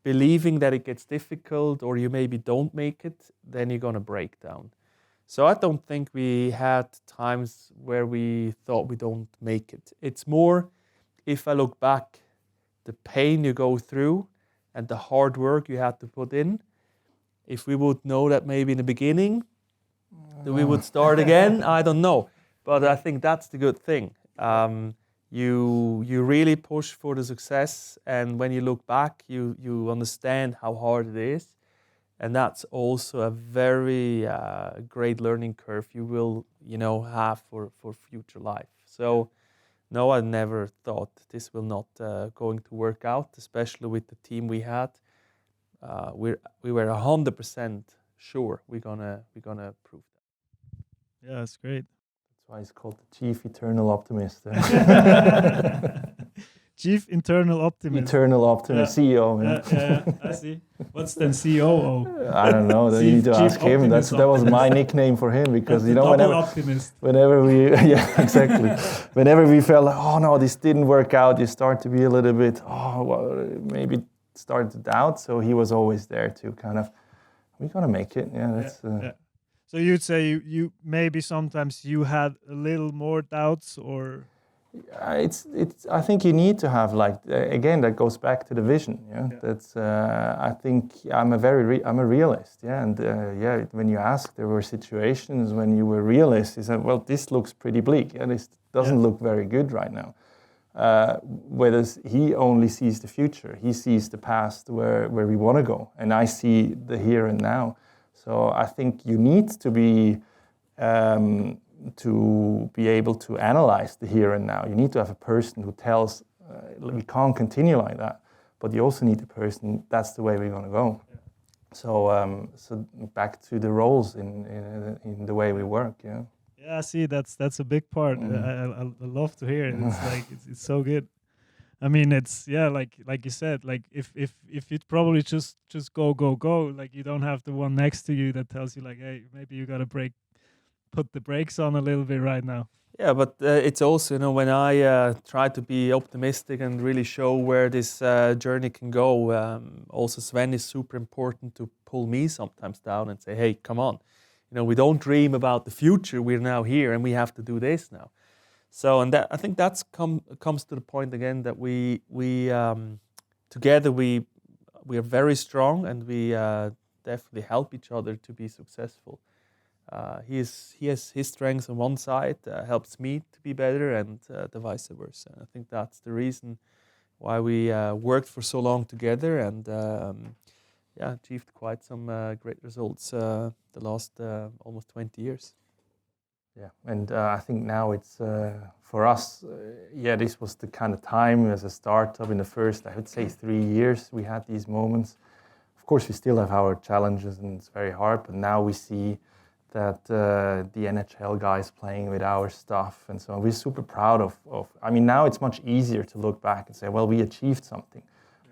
believing that it gets difficult or you maybe don't make it, then you're gonna break down. So I don't think we had times where we thought we don't make it. It's more, if I look back, the pain you go through and the hard work you had to put in. If we would know that maybe in the beginning, that we would start again, I don't know. But I think that's the good thing. You really push for the success, and when you look back, you understand how hard it is. And that's also a very great learning curve you will, have for future life. So, no, I never thought this will not going to work out, especially with the team we had. We were 100% sure we're gonna prove that. Yeah, that's great. That's why he's called the Chief Eternal Optimist. Chief Internal Optimist. Eternal Optimist, CEO. Yeah, I see. What's then COO? I don't know. You need to ask him. That was my nickname for him because whenever we exactly, whenever we felt like, oh no, this didn't work out, you start to be a little bit maybe start to doubt. So he was always there to kind of, we're gonna make it. Yeah, that's. So you'd say you maybe sometimes you had a little more doubts, or? It's. I think you need to have again, that goes back to the vision. Yeah, that's. I think I'm a realist. Yeah, and when you ask, there were situations when you were realist. You said, well, this looks pretty bleak. Yeah, this doesn't look very good right now. Whereas he only sees the future. He sees the past where we want to go, and I see the here and now. So I think you need to be able to analyze the here and now. You need to have a person who tells we can't continue like that, but you also need a person that's the way we're going to go. Yeah. So back to the roles in the way we work. Yeah. Yeah, see, that's a big part. I love to hear it. It's like it's so good. I mean, it's like you said, like if you'd probably just go, like you don't have the one next to you that tells you like, hey, maybe you gotta put the brakes on a little bit right now. Yeah, but it's also, when I try to be optimistic and really show where this journey can go, also Sven is super important to pull me sometimes down and say, hey, come on. We don't dream about the future. We're now here and we have to do this now. So, and I think that's comes to the point again that we together we are very strong, and we definitely help each other to be successful. He has his strengths on one side, helps me to be better, and the vice versa. And I think that's the reason why we worked for so long together, and achieved quite some great results the last almost 20 years. Yeah, and I think now it's for us. This was the kind of time as a startup in the first, I would say, 3 years. We had these moments. Of course, we still have our challenges, and it's very hard. But now we see that the NHL guys playing with our stuff and so on. We're super proud of. I mean, now it's much easier to look back and say, well, we achieved something.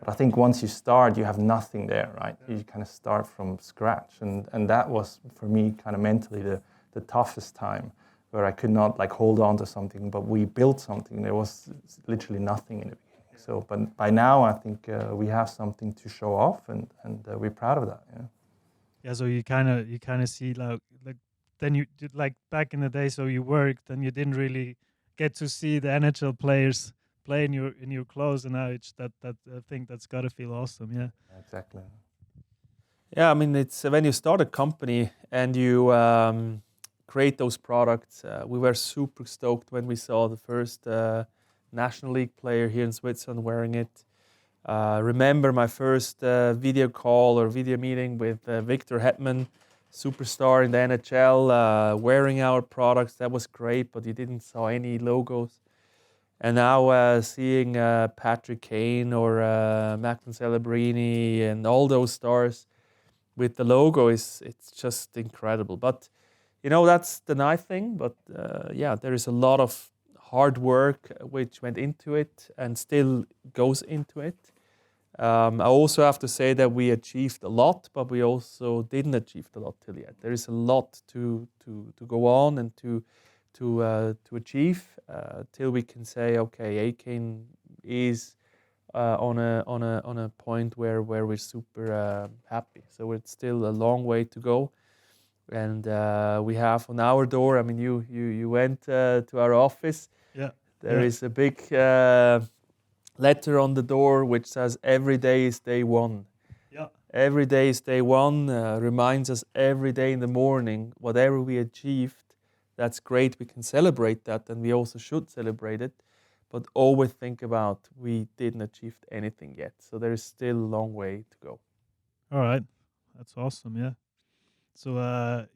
But I think once you start, you have nothing there, right? You kind of start from scratch. And that was, for me, kind of mentally the toughest time, where I could not like hold on to something, but we built something. There was literally nothing in the beginning. So, but by now, I think we have something to show off, and we're proud of that. Yeah. Yeah, so you kind of see like then you did, like back in the day. So you worked and you didn't really get to see the NHL players play in your clothes, and now it's that I think that's got to feel awesome. Yeah. Exactly. Yeah, I mean, it's when you start a company and you create those products. We were super stoked when we saw the first National League player here in Switzerland wearing it. Remember my first video call or video meeting with Victor Hetman, superstar in the NHL, wearing our products. That was great, but you didn't saw any logos. And now seeing Patrick Kane or Macklin Celebrini and all those stars with the logo it's just incredible. But that's the nice thing. But yeah, there is a lot of hard work which went into it and still goes into it. I also have to say that we achieved a lot, but we also didn't achieve a lot till yet. There is a lot to go on and to achieve till we can say, okay, AYCANE is on a point where we're super happy. So it's still a long way to go, and we have on our door. I mean, you went to our office. Yeah. There is a big letter on the door which says every day is day one. Yeah. Every day is day one. Reminds us every day in the morning whatever we achieved. That's great. We can celebrate that, and we also should celebrate it. But always think about we didn't achieve anything yet. So there is still a long way to go. All right, that's awesome. Yeah. So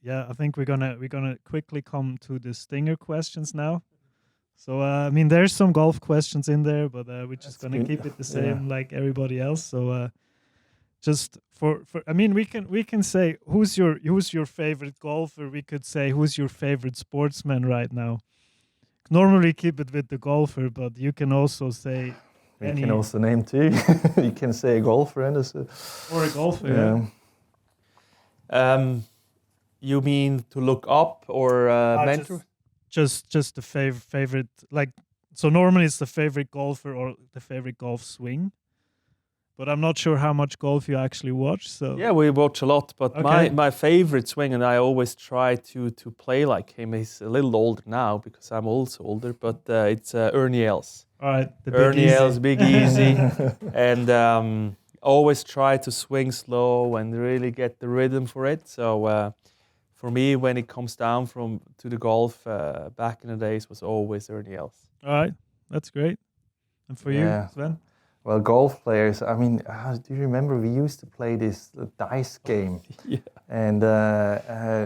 yeah, I think we're gonna quickly come to the stinger questions now. So I mean, there's some golf questions in there, but we're just gonna keep it the same like everybody else. So just for I mean, we can say who's your favorite golfer. We could say who's your favorite sportsman right now. Normally keep it with the golfer, but you can also say. You can also name two. You can say a golfer and or a golfer. Yeah. You mean to look up or mentor? Just the favorite, like, so normally it's the favorite golfer or the favorite golf swing, but I'm not sure how much golf you actually watch. So yeah, we watch a lot, but okay. my favorite swing, and I always try to play like him. He's a little older now because I'm also older, but it's Ernie Els. All right, Ernie Els, Big Easy, and always try to swing slow and really get the rhythm for it. So for me, when it comes down to the golf, back in the days was always Ernie Els. All right, that's great. And for you, Sven? Well, golf players, I mean, do you remember we used to play this dice game? Yeah. And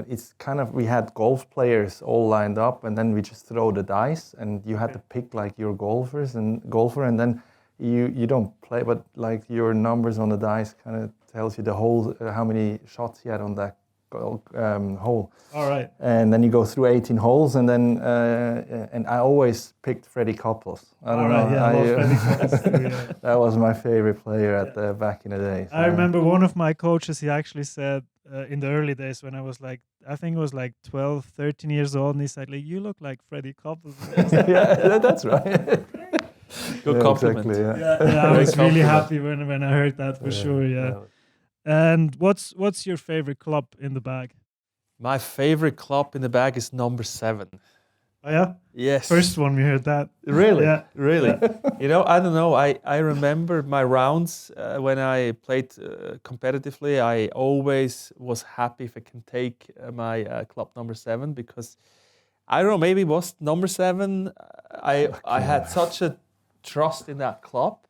it's kind of, we had golf players all lined up, and then we just throw the dice, and you had to pick like your golfer, and then you don't play, but like your numbers on the dice kind of tells you the whole, how many shots you had on that hole. All right. And then you go through 18 holes, and then and I always picked Freddie Couples. I don't know. Yeah, I love Freddie Couples too, yeah. That was my favorite player at back in the day. So. I remember one of my coaches, he actually said in the early days when I was like, I think it was like 12, 13 years old, and he said, like, you look like Freddie Couples. Yeah, that's right. Good compliment. Exactly, Yeah, I was really happy when I heard that for sure, yeah. And what's your favorite club in the bag? My favorite club in the bag is number 7. Oh yeah? Yes. First one we heard that. Really? Yeah. Really? I don't know. I remember my rounds when I played competitively. I always was happy if I can take my club number 7 because, I don't know, maybe it was number 7. I had such a trust in that club.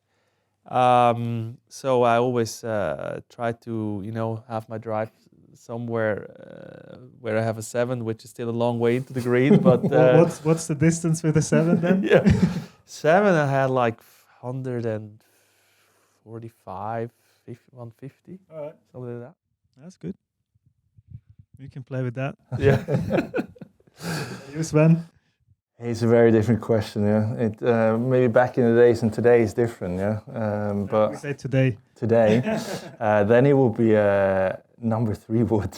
So I always try to, have my drive somewhere where I have a 7, which is still a long way into the green. But what's the distance with a 7 then? Yeah, 7 I had like 145, 150, all right, something like that. That's good. We can play with that. Yeah. You, Sven? It's a very different question. Yeah, it maybe back in the days and today is different. Yeah, We but say today. today, then it will be number 3 wood.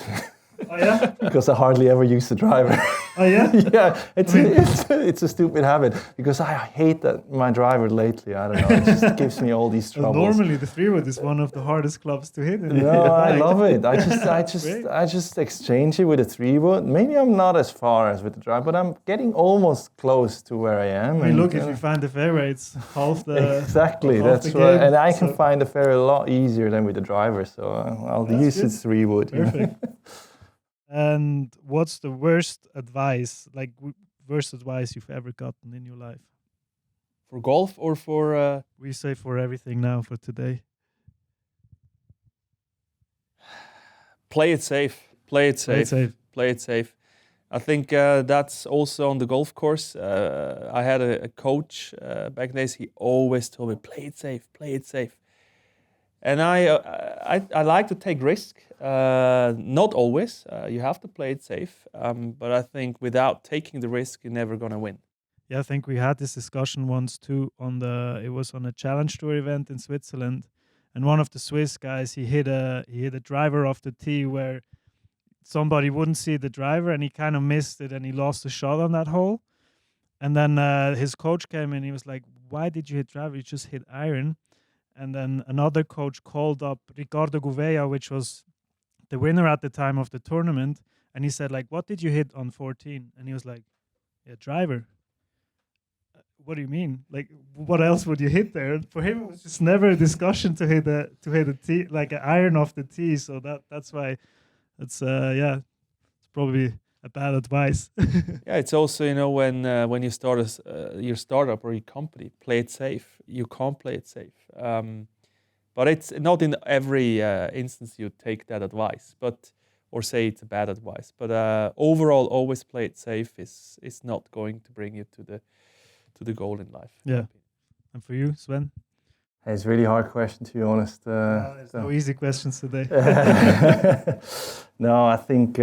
Oh yeah. Because I hardly ever use the driver. Oh yeah. Yeah, it's a stupid habit because I hate that my driver lately. I don't know. It just gives me all these Well, troubles. normally the 3-wood is one of the hardest clubs to hit. No, I love it. Great. I just exchange it with a 3-wood. Maybe I'm not as far as with the drive, but I'm getting almost close to where I am. I mean, look, if you find the fairway, it's half the exactly. half That's the right. game, And I can so- find the fairway a lot easier than with the driver, so I'll That's use good. it 3-wood. you know. Perfect. And what's the worst advice, worst advice you've ever gotten in your life? For golf or for... We say for everything now for today. Play it safe. Play it Play it safe. safe. Play it safe. I think that's also on the golf course. I had a coach back in the days. He always told me, "Play it safe, play it safe." And I like to take risk. Not always. You have to play it safe. But I think without taking the risk, you're never gonna win. Yeah, I think we had this discussion once too it was on a challenge tour event in Switzerland, and one of the Swiss guys he hit a driver off the tee where somebody wouldn't see the driver and he kind of missed it and he lost a shot on that hole. And then his coach came in, he was like, "Why did you hit driver? You just hit iron." And then another coach called up Ricardo Gouveia, which was the winner at the time of the tournament, and he said, like, "What did you hit on 14?" And he was like, "Yeah, driver." What do you mean? Like, what else would you hit there? And for him, it was just never a discussion to hit a tee, like an iron off the tee. So that's why it's it's probably a bad advice. Yeah, it's also when you start your startup or your company, play it safe. You can't play it safe, but it's not in every instance you take that advice, or say it's a bad advice. But overall, always play it safe is not going to bring you to the goal in life. Yeah. And for you, Sven? It's a really hard question, to be honest. There's no easy questions today. No, I think,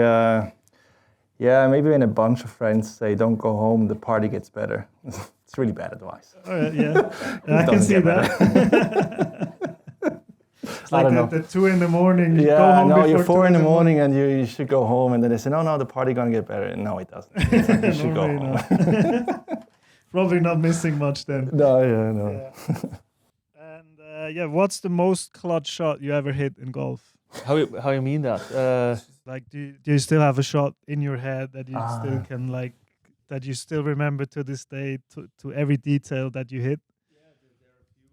maybe when a bunch of friends say, "Don't go home, the party gets better." It's really bad advice. Yeah. I can see that. It's I like don't know. the 2 in the morning. You go Yeah, home no, before you're 4 in the 2 morning and you should go home, and then they say, "No, the party gonna get better." No, it doesn't. It's like you should go Normally home. not. Probably not missing much then. No, no. Yeah. And what's the most clutch shot you ever hit in golf? How you mean that? Like, do you still have a shot in your head that you still Ah. can that you still remember to this day to every detail that you hit? Yeah, there are a few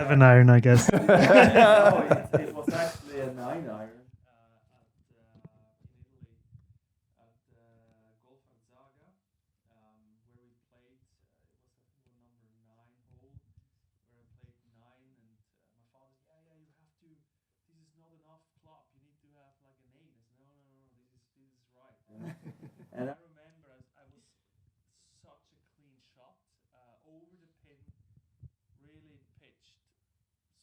ones. 7-iron, I guess. No, it was actually a 9-iron in Italy at Golf Gonzaga, where we played. It was number 9 hole where I played 9, and my father said, "Yeah, you have to. This is not enough club. You need to have like an 8." I said, "No. This is right." And I remember I was such a clean shot over the pin, really pitched,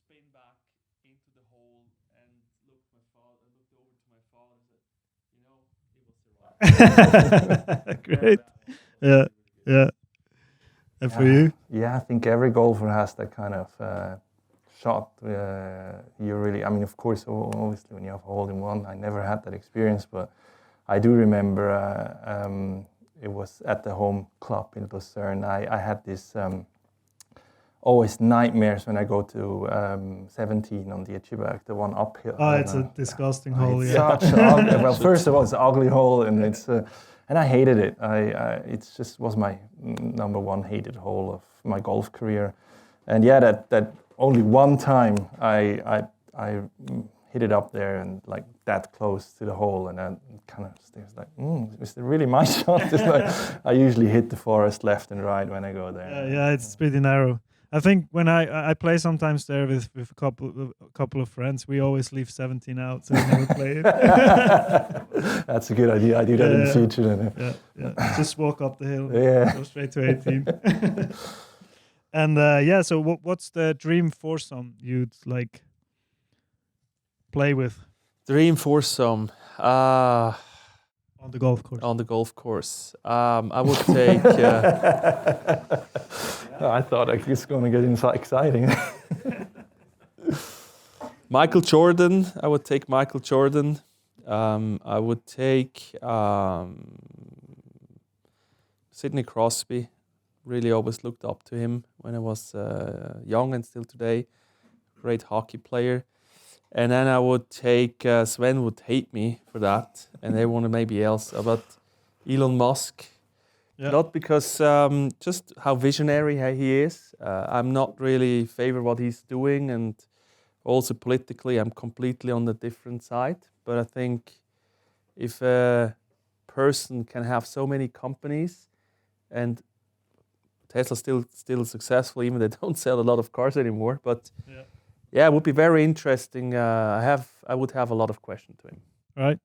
spin back into the hole, and looked over to my father and said, "It was the right." Great. Yeah. And for you? Yeah, I think every golfer has that kind of shot. Of course, obviously when you have a hole in one, I never had that experience, but I do remember it was at the home club in Lucerne. I had this always nightmares when I go to 17 on the Etcheberg, the one uphill. Oh, it's a disgusting hole. It's Yeah. such an ugly, well, first of all, it's an ugly hole, and and I hated it. It just was my number one hated hole of my golf career. And yeah, that only one time I hit it up there and like that close to the hole, and then kind of was like, is it really my shot? It's like, I usually hit the forest left and right when I go there. Yeah, it's pretty narrow. I think when I play sometimes there with a couple of friends, we always leave 17 out, so we never play it. That's a good idea. I do that in the future. Then. Yeah. Just walk up the hill. Yeah. Go straight to 18. And so what's the dream foursome you'd like play with? Dream foursome. On the golf course. On the golf course. I would take. I thought it was going to get exciting. Michael Jordan. I would take Michael Jordan. I would take Sidney Crosby. Really always looked up to him when I was young and still today. Great hockey player. And then I would take, Sven would hate me for that, and everyone maybe else, but Elon Musk. Yeah. Not because just how visionary he is. I'm not really favor what he's doing, and also politically I'm completely on the different side. But I think if a person can have so many companies, and Tesla's still successful, even they don't sell a lot of cars anymore, but yeah, it would be very interesting. I would have a lot of questions to him. Right,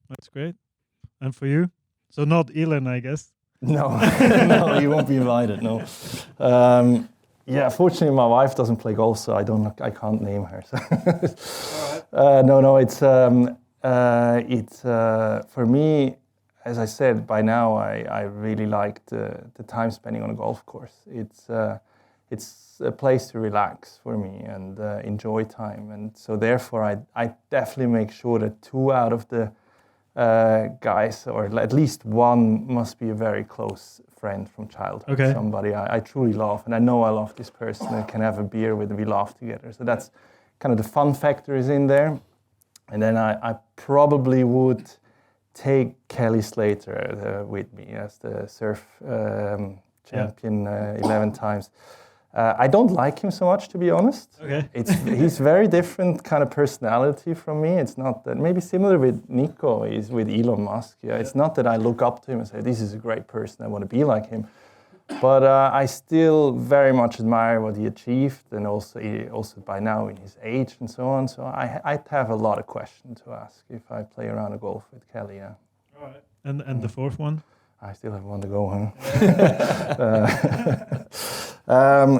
that's great. And for you? So not Elon, I guess. No, no, you won't be invited. No. Yeah, fortunately, my wife doesn't play golf, so I can't name her. So. No, it's for me. As I said, by now I really like the time spending on a golf course. It's a place to relax for me and enjoy time, and so therefore I definitely make sure that 2 out of the guys, or at least one, must be a very close friend from childhood. Okay. Somebody I truly love, and I know I love this person and can have a beer with, and we laugh together. So that's kind of the fun factor is in there. And then I probably would take Kelly Slater with me as the surf champion 11 times. I don't like him so much, to be honest. Okay. He's very different kind of personality from me. It's not that, maybe similar with Nico is with Elon Musk. Yeah, it's not that I look up to him and say, this is a great person, I want to be like him. But I still very much admire what he achieved, and also by now in his age and so on. So I'd have a lot of questions to ask if I play around a golf with Kelly. Yeah. All right. And the fourth one? I still have one to go, huh? I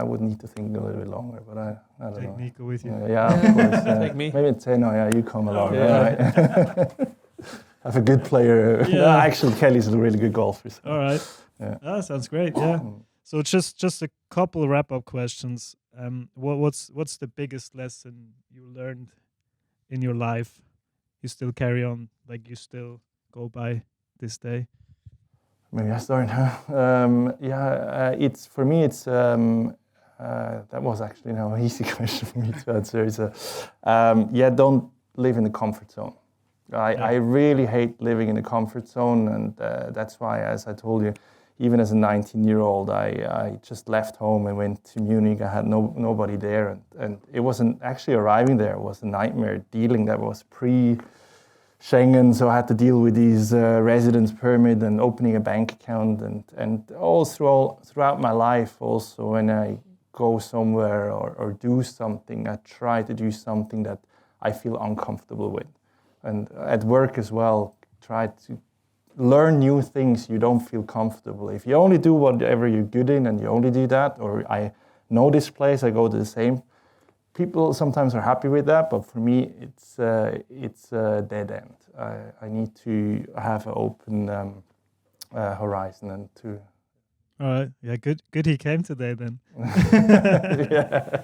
would need to think a little bit longer, but I don't know. Take Nico with you. Yeah, of course. Take me. Maybe say no. Yeah, you come along. Okay. Yeah, right. Have a good player. Yeah. Actually, Kelly's a really good golfer. So. All right. Yeah. That sounds great. Yeah. So just a couple wrap-up questions. What's the biggest lesson you learned in your life? You still carry on, like you still go by this day? Maybe I start. It's for me. It's that was actually now an easy question for me to answer. It's don't live in the comfort zone. I really hate living in the comfort zone, and that's why, as I told you, even as a 19-year-old, I just left home and went to Munich. I had nobody there, and it wasn't actually arriving there. It was a nightmare. Dealing that was pre-Schengen, so I had to deal with these residence permit and opening a bank account, and all throughout my life. Also, when I go somewhere or do something, I try to do something that I feel uncomfortable with. And at work as well, try to learn new things you don't feel comfortable. If you only do whatever you're good in and you only do that, or I know this place, I go to the same. People sometimes are happy with that, but for me, it's a dead end. I need to have an open horizon and to. All right. Yeah. Good. He came today then. Yeah.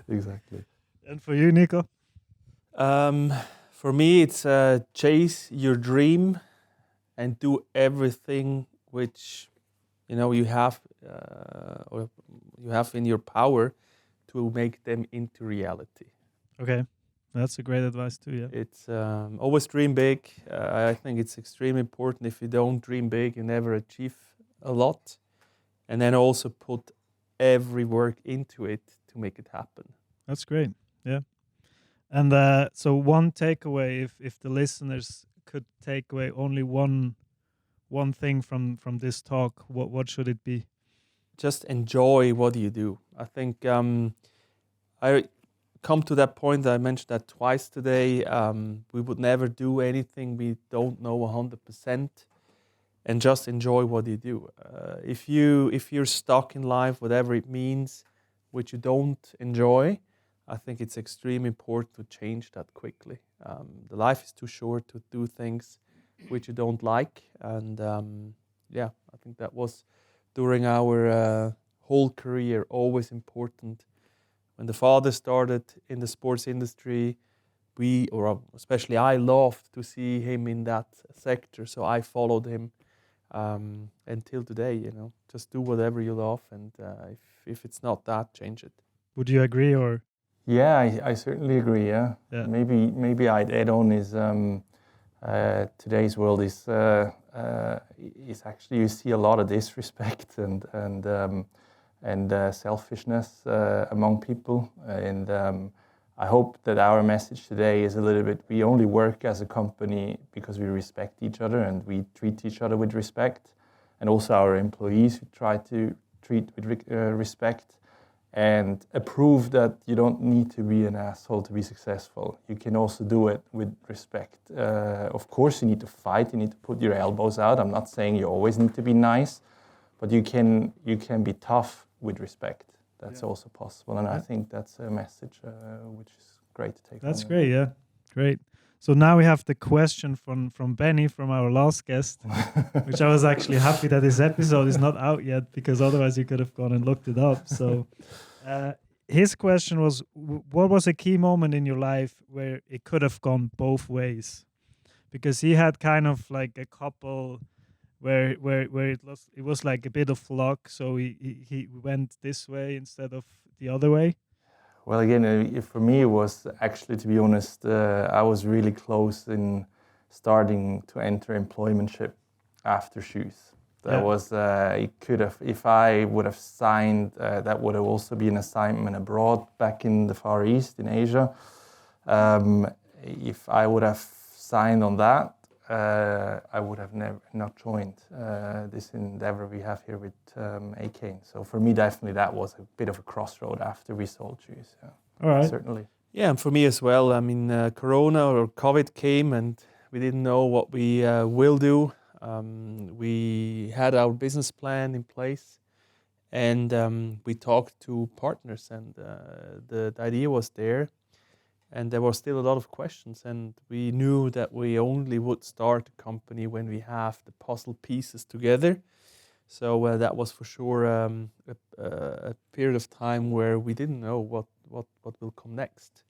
Exactly. And for you, Nico? For me, it's chase your dream and do everything which you have or you have in your power to make them into reality. Okay, that's a great advice too. Yeah, it's always dream big. I think it's extremely important. If you don't dream big, you never achieve a lot. And then also put every work into it to make it happen. That's great. Yeah. And so one takeaway, if the listeners could take away only one thing from this talk, what should it be? Just enjoy what you do. I think I come to that point. I mentioned that twice today. We would never do anything we don't know 100%, and just enjoy what you do. If you're stuck in life, whatever it means, which you don't enjoy, I think it's extremely important to change that quickly. The life is too short to do things which you don't like, and I think that was during our whole career always important. When the father started in the sports industry, especially I loved to see him in that sector, so I followed him until today. Just do whatever you love, and if it's not that, change it. Would you agree, or? Yeah, I certainly agree. Yeah. Yeah. Maybe I'd add on is today's world is actually, you see a lot of disrespect and selfishness among people, and I hope that our message today is a little bit, we only work as a company because we respect each other and we treat each other with respect, and also our employees we try to treat with respect, and prove that you don't need to be an asshole to be successful. You can also do it with respect. Of course, you need to fight, you need to put your elbows out. I'm not saying you always need to be nice, but you can be tough with respect. That's also possible, and I think that's a message which is great to take. That's great, yeah, great. So now we have the question from Benny, from our last guest, which I was actually happy that this episode is not out yet, because otherwise you could have gone and looked it up. So his question was, what was a key moment in your life where it could have gone both ways? Because he had kind of like a couple where it was like a bit of luck, so he went this way instead of the other way. Well, again, for me, it was actually, to be honest, I was really close in starting to enter employmentship after shoes. That was, it could have, if I would have signed, that would have also been an assignment abroad back in the Far East, in Asia. If I would have signed on that, I would have not joined this endeavor we have here with AYCANE. So for me, definitely that was a bit of a crossroad after we sold shoes. Yeah. All right. Certainly. Yeah, and for me as well. I mean, Corona or COVID came, and we didn't know what we will do. We had our business plan in place, and we talked to partners, and the idea was there. And there were still a lot of questions, and we knew that we only would start a company when we have the puzzle pieces together. So that was for sure a period of time where we didn't know what will come next.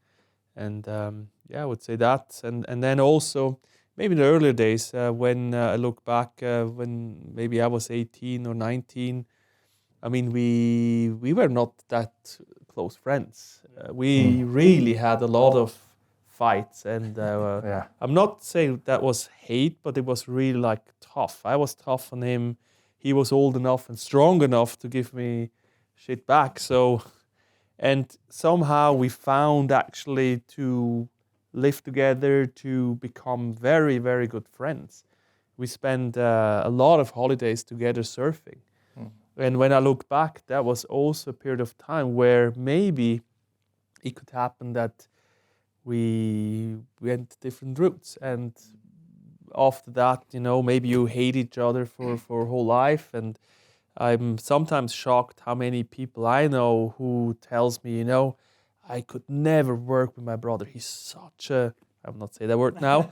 And I would say that. And then also, maybe in the earlier days, when I look back, when maybe I was 18 or 19, I mean, we were not that close friends. We really had a lot of fights, and I'm not saying that was hate, but it was really like tough. I was tough on him. He was old enough and strong enough to give me shit back. So, and somehow we found actually to live together, to become very, very good friends. We spent a lot of holidays together surfing. And when I look back, that was also a period of time where maybe it could happen that we went different routes. And after that, maybe you hate each other for whole life. And I'm sometimes shocked how many people I know who tells me, I could never work with my brother. He's such a, I will not say that word now.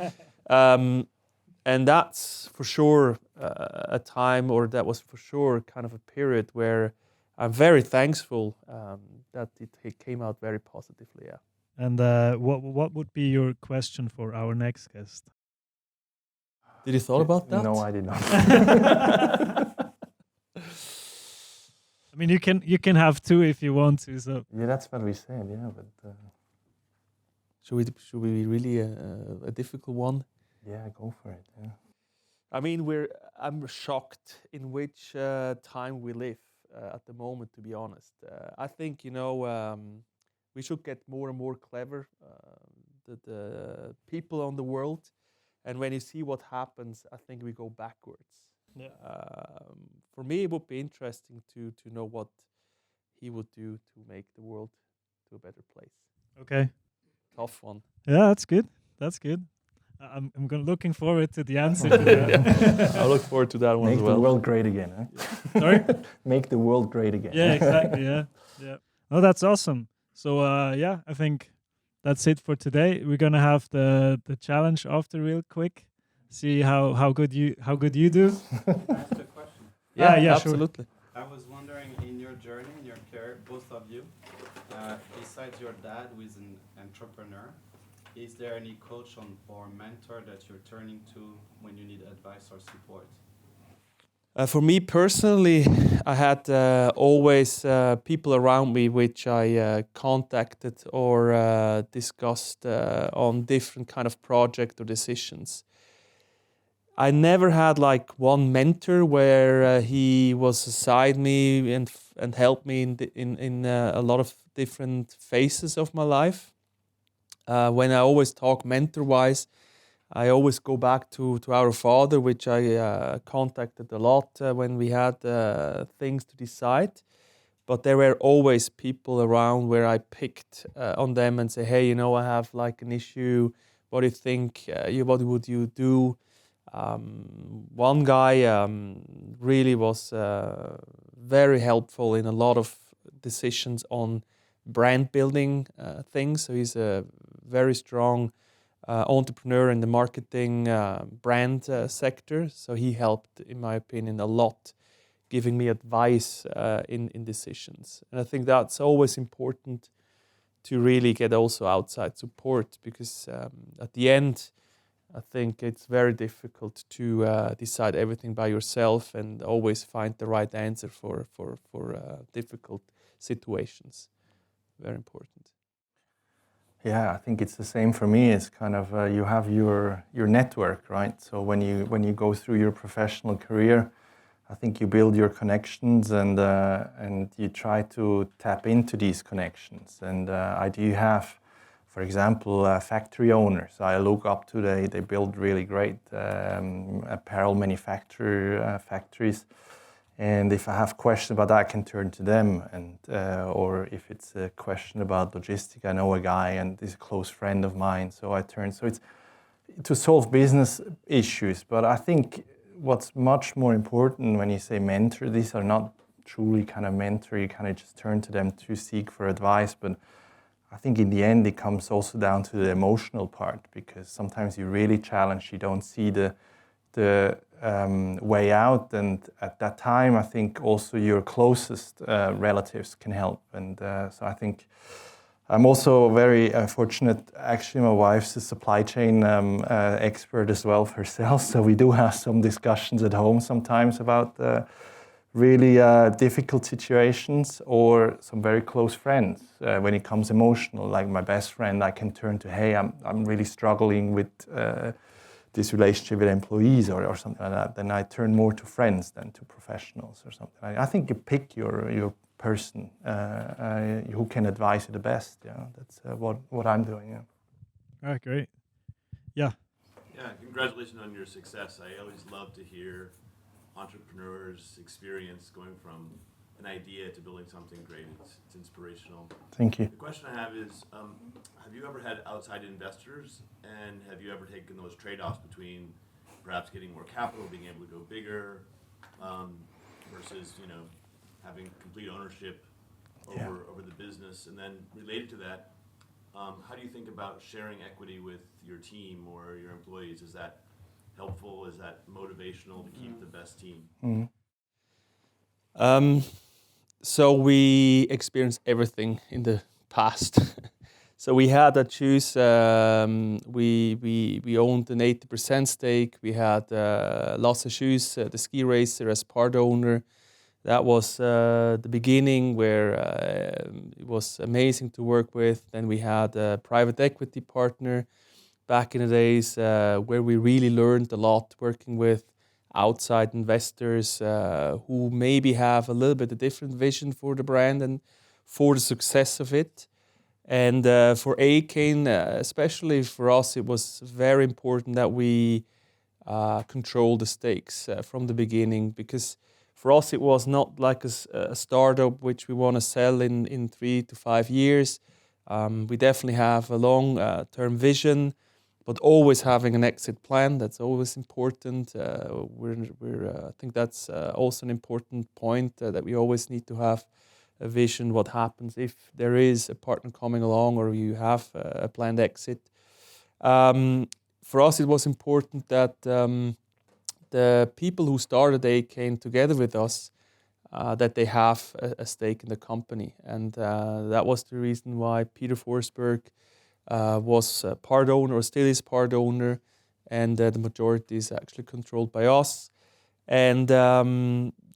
And that's for sure a time, or that was for sure kind of a period where I'm very thankful that it came out very positively. Yeah. And what would be your question for our next guest? Did you thought about that? No, I did not. I mean, you can have two if you want to. So yeah, that's what we said. Yeah, but should we really a difficult one? Yeah, go for it. Yeah. I mean, I'm shocked in which time we live at the moment. To be honest, I think we should get more and more clever. The people on the world, and when you see what happens, I think we go backwards. Yeah. For me, it would be interesting to know what he would do to make the world to a better place. Okay. Tough one. Yeah, that's good. That's good. I'm looking forward to the answer to that. Yeah. I look forward to that one Make as well. the world great again. Huh? Sorry? Make the world great again. Yeah, exactly. Yeah. No, that's awesome. So yeah, I think that's it for today. We're gonna have the challenge after real quick. See how good you do. Can I ask a question? Yeah, sure. absolutely. I was wondering, in your journey, in your career, both of you, besides your dad, who is an entrepreneur, is there any coach or mentor that you're turning to when you need advice or support? For me personally, I had always people around me which I contacted or discussed on different kind of project or decisions. I never had like one mentor where he was beside me and helped me in a lot of different phases of my life. When I always talk mentor-wise, I always go back to our father, which I contacted a lot when we had things to decide. But there were always people around where I picked on them and say, hey, I have like an issue. What do you think? What would you do? One guy really was very helpful in a lot of decisions on brand building things. So he's a very strong entrepreneur in the marketing brand sector. So he helped, in my opinion, a lot, giving me advice in decisions. And I think that's always important to really get also outside support, because at the end, I think it's very difficult to decide everything by yourself and always find the right answer for difficult situations. Very important. Yeah, I think it's the same for me. It's kind of you have your network, right? So when you go through your professional career, I think you build your connections and you try to tap into these connections. And I do have, for example, factory owners I look up to. They build really great apparel factories. And if I have questions about that, I can turn to them. And or if it's a question about logistics, I know a guy and he's a close friend of mine, so I turn. So it's to solve business issues. But I think what's much more important when you say mentor, these are not truly kind of mentor. You kind of just turn to them to seek for advice. But I think in the end, it comes also down to the emotional part, because sometimes you really challenge, you don't see the way out, and at that time I think also your closest relatives can help. And so I think I'm also very fortunate. Actually, my wife's a supply chain expert as well herself, so we do have some discussions at home sometimes about really difficult situations, or some very close friends when it comes emotional. Like my best friend, I can turn to, hey, I'm really struggling with this relationship with employees or something like that. Then I turn more to friends than to professionals or something. I think you pick your person who can advise you the best. Yeah, that's what I'm doing. Yeah. All right, great. Yeah. Yeah, congratulations on your success. I always love to hear entrepreneurs' experience going from an idea to building something great. It's inspirational. Thank you. The question I have is, have you ever had outside investors, and have you ever taken those trade-offs between perhaps getting more capital, being able to go bigger, versus having complete ownership over the business? And then related to that, how do you think about sharing equity with your team or your employees? Is that helpful? Is that motivational to keep the best team? Mm-hmm. So we experienced everything in the past. So we had to choose. We owned an 80% stake. We had Lasse Schüss, the ski racer, as part owner. That was the beginning, where it was amazing to work with. Then we had a private equity partner back in the days, where we really learned a lot working with outside investors who maybe have a little bit a different vision for the brand and for the success of it. And for AYCANE, especially for us, it was very important that we control the stakes from the beginning, because for us it was not like a startup which we want to sell in 3 to 5 years. We definitely have a long-term vision, but always having an exit plan. That's always important. I think that's also an important point, that we always need to have a vision what happens if there is a partner coming along or you have a planned exit. For us, it was important that the people who started AYCANE together with us, that they have a stake in the company. And that was the reason why Peter Forsberg was part owner, or still is part owner, and the majority is actually controlled by us. And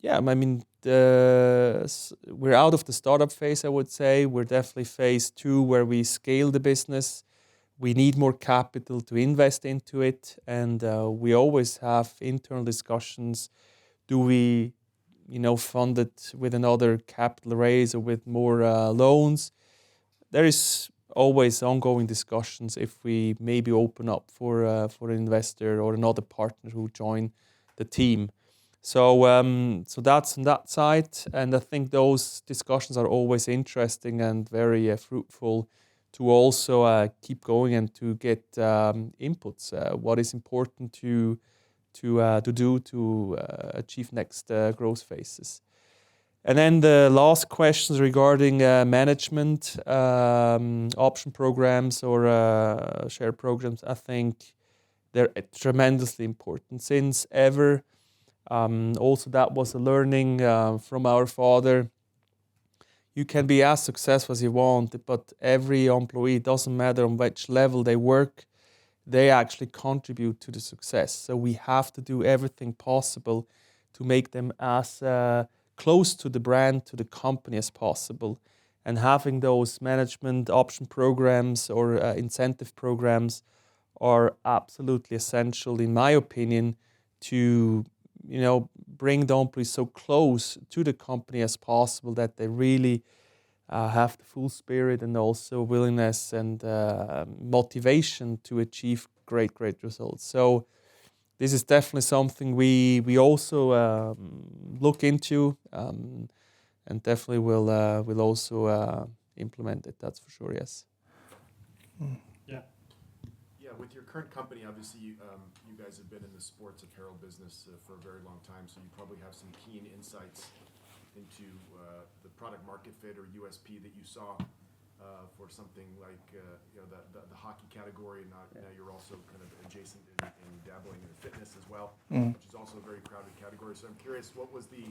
yeah, I mean, we're out of the startup phase, I would say. We're definitely phase 2, where we scale the business. We need more capital to invest into it, and we always have internal discussions. Do we, fund it with another capital raise or with more loans? There is always ongoing discussions if we maybe open up for an investor or another partner who join the team. So that's on that side, and I think those discussions are always interesting and very fruitful to also keep going and to get inputs. What is important to do to achieve next growth phases. And then the last questions regarding management, option programs or share programs, I think they're tremendously important since ever. Also, that was a learning from our father. You can be as successful as you want, but every employee, doesn't matter on which level they work, they actually contribute to the success. So we have to do everything possible to make them as close to the brand, to the company as possible. And having those management option programs or incentive programs are absolutely essential, in my opinion, to bring the employees so close to the company as possible that they really have the full spirit and also willingness and motivation to achieve great results. So this is definitely something we also look into and definitely will also implement it. That's for sure. Yes. Yeah, with your current company, obviously you guys have been in the sports apparel business for a very long time, so you probably have some keen insights into the product market fit or USP that you saw for something like the hockey category. Now you're also kind of adjacent in dabbling in fitness as well, which is also a very crowded category. So I'm curious, what was the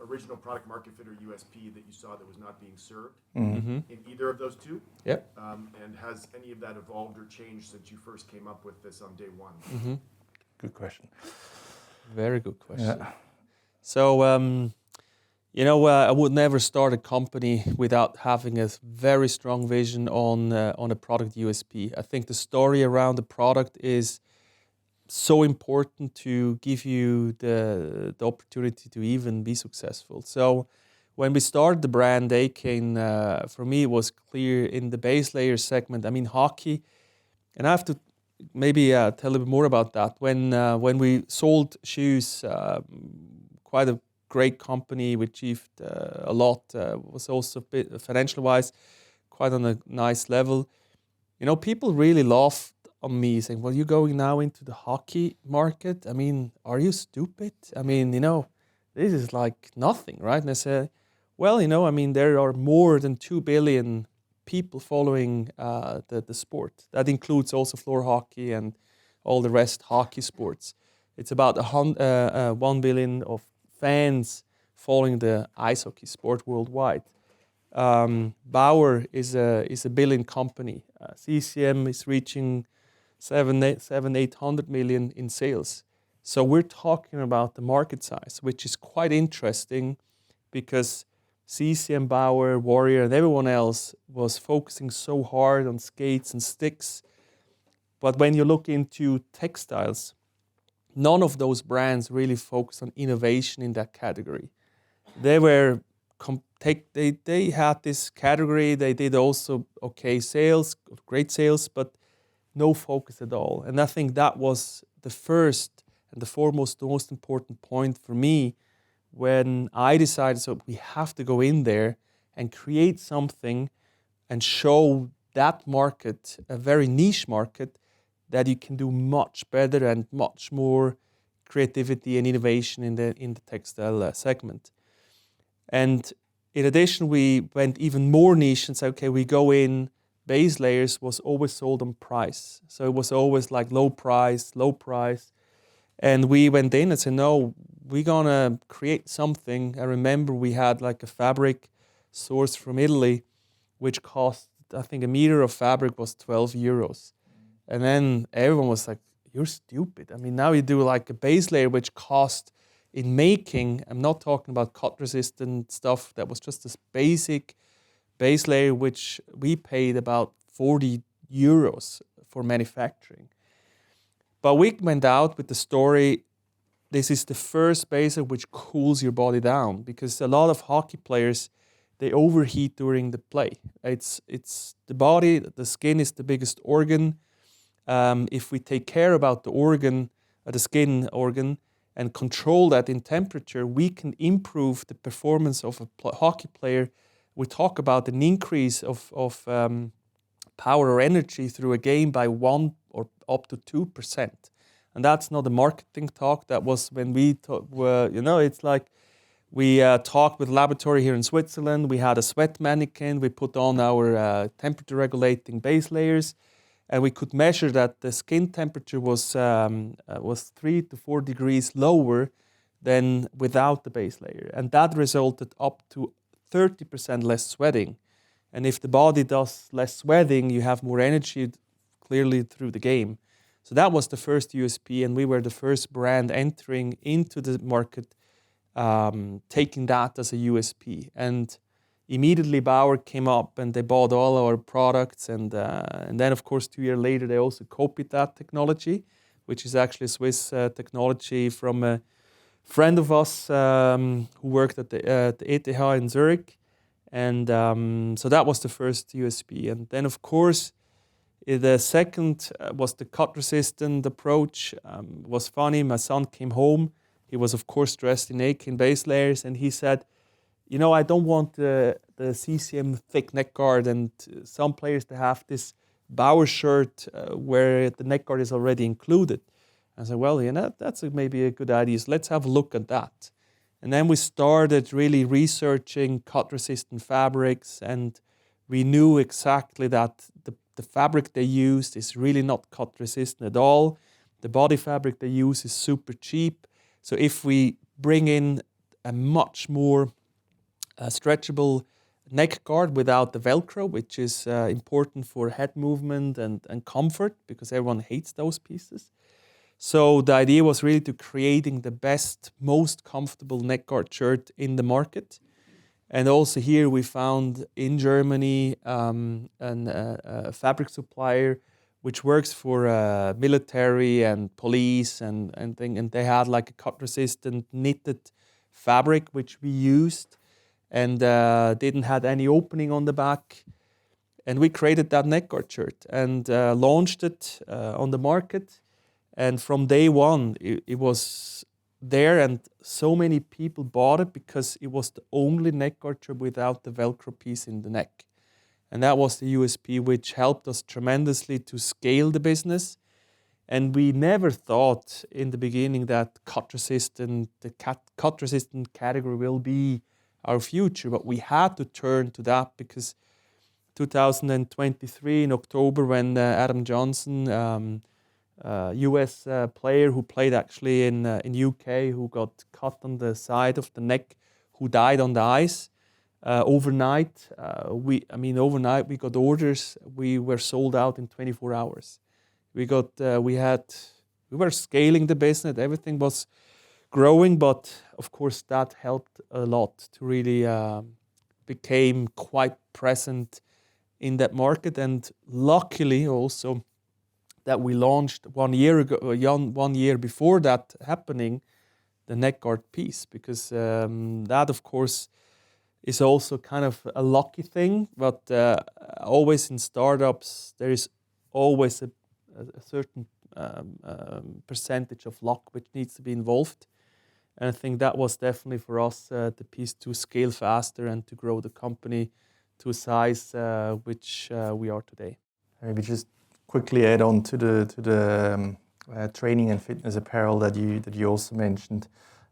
original product market fit or USP that you saw that was not being served in either of those two? Yep. And has any of that evolved or changed since you first came up with this on day one? Good question. Very good question. Yeah. So, I would never start a company without having a very strong vision on a product USP. I think the story around the product is so important to give you the opportunity to even be successful. So when we started the brand AYCANE, for me it was clear in the base layer segment. I mean, hockey, and I have to maybe tell a little bit more about that. When we sold shoes, quite a great company, we achieved a lot, was also a bit financial-wise quite on a nice level. People really laughed on me saying, well, you're going now into the hockey market? I mean, are you stupid? I mean, this is like nothing, right? And I said, well, there are more than 2 billion people following the sport. That includes also floor hockey and all the rest hockey sports. It's about 1 billion of fans following the ice hockey sport worldwide. Bauer is a billion company. CCM is reaching 800 million in sales. So we're talking about the market size, which is quite interesting because CCM, Bauer, Warrior, and everyone else was focusing so hard on skates and sticks. But when you look into textiles, none of those brands really focused on innovation in that category. They were they had this category. They did also okay sales, great sales, but no focus at all. And I think that was the first and the foremost, the most important point for me when I decided, so we have to go in there and create something and show that market, a very niche market, that you can do much better and much more creativity and innovation in the textile segment. And in addition, we went even more niche and said, okay, we go in, base layers was always sold on price. So it was always like low price. And we went in and said, no, we're gonna create something. I remember we had like a fabric sourced from Italy, which cost, I think a meter of fabric was 12 euros. And then everyone was like, you're stupid. I mean, now you do like a base layer, which cost in making, I'm not talking about cut resistant stuff, that was just this basic base layer, which we paid about 40 euros for manufacturing. But we went out with the story, this is the first base layer which cools your body down, because a lot of hockey players, they overheat during the play. It's the body, the skin is the biggest organ. If we take care about the organ, the skin organ, and control that in temperature, we can improve the performance of a hockey player. We talk about an increase of power or energy through a game by 1 or up to 2%. And that's not a marketing talk. That was when we were, it's like we talked with laboratory here in Switzerland. We had a sweat mannequin. We put on our temperature regulating base layers, and we could measure that the skin temperature was 3 to 4 degrees lower than without the base layer. And that resulted up to 30% less sweating. And if the body does less sweating, you have more energy clearly through the game. So that was the first USP, and we were the first brand entering into the market, taking that as a USP. And immediately Bauer came up and they bought all our products. And then, of course, 2 years later, they also copied that technology, which is actually Swiss technology from a friend of us who worked at the ETH in Zurich. And so that was the first USP. And then, of course, the second was the cut-resistant approach. It was funny. My son came home. He was, of course, dressed in AYCANE base layers. And he said, I don't want the CCM thick neck guard. And some players, they have this Bauer shirt where the neck guard is already included. I said, well, that's maybe a good idea. So let's have a look at that. And then we started really researching cut-resistant fabrics, and we knew exactly that the fabric they used is really not cut-resistant at all. The body fabric they use is super cheap. So if we bring in a much more stretchable neck guard without the Velcro, which is important for head movement and comfort, because everyone hates those pieces. So the idea was really to creating the best, most comfortable neck guard shirt in the market. And also here we found in Germany a fabric supplier which works for military and police and they had like a cut-resistant knitted fabric which we used and didn't have any opening on the back. And we created that neck guard shirt and launched it on the market. And from day one, it was there, and so many people bought it because it was the only neck guard shirt without the Velcro piece in the neck. And that was the USP, which helped us tremendously to scale the business. And we never thought in the beginning that the cut-resistant category will be our future, but we had to turn to that because 2023 in October when Adam Johnson, US player who played actually in UK, who got cut on the side of the neck, who died on the ice overnight. Overnight we got orders. We were sold out in 24 hours. We were scaling the business. Everything was growing, but of course that helped a lot to really became quite present in that market. And luckily also that we launched 1 year ago, 1 year before that happening, the neck guard piece, because that of course is also kind of a lucky thing, but always in startups there is always a certain percentage of luck which needs to be involved. And I think that was definitely for us the piece to scale faster and to grow the company to a size which we are today. Maybe just quickly add on to the training and fitness apparel that you also mentioned.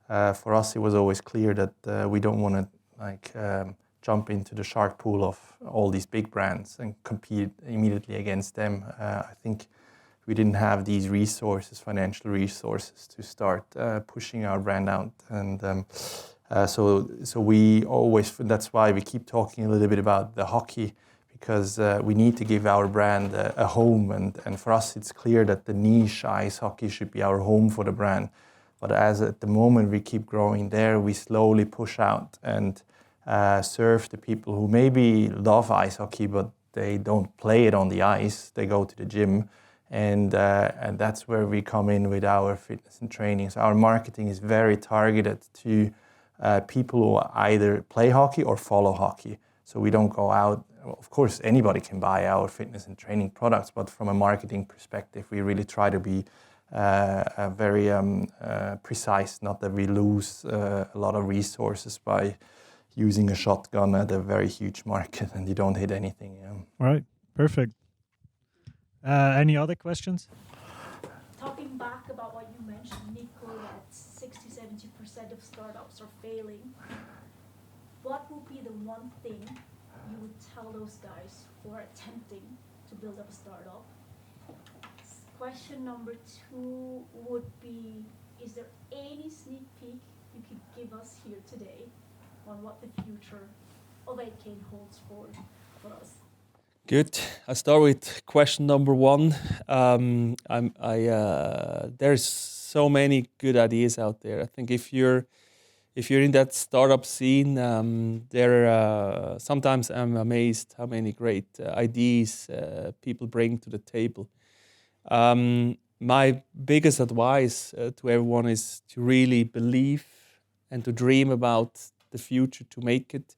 For us, it was always clear that we don't want to jump into the shark pool of all these big brands and compete immediately against them. I think we didn't have these resources, financial resources, to start pushing our brand out. And so we always, that's why we keep talking a little bit about the hockey, because we need to give our brand a home. And for us, it's clear that the niche ice hockey should be our home for the brand. But as at the moment we keep growing there, we slowly push out and serve the people who maybe love ice hockey, but they don't play it on the ice. They go to the gym. And that's where we come in with our fitness and training. So our marketing is very targeted to people who either play hockey or follow hockey. So we don't go out. Of course, anybody can buy our fitness and training products, but from a marketing perspective, we really try to be very precise, not that we lose a lot of resources by using a shotgun at a very huge market and you don't hit anything. All right, perfect. Any other questions? Talking back about what you mentioned, Nico, that 60-70% of startups are failing. What would be the one thing you would tell those guys who are attempting to build up a startup? Question number 2 would be, is there any sneak peek you could give us here today on what the future of AYCANE holds for us? Good. I start with question number 1. There's so many good ideas out there. I think if you're in that startup scene, sometimes I'm amazed how many great ideas people bring to the table. My biggest advice to everyone is to really believe and to dream about the future, to make it.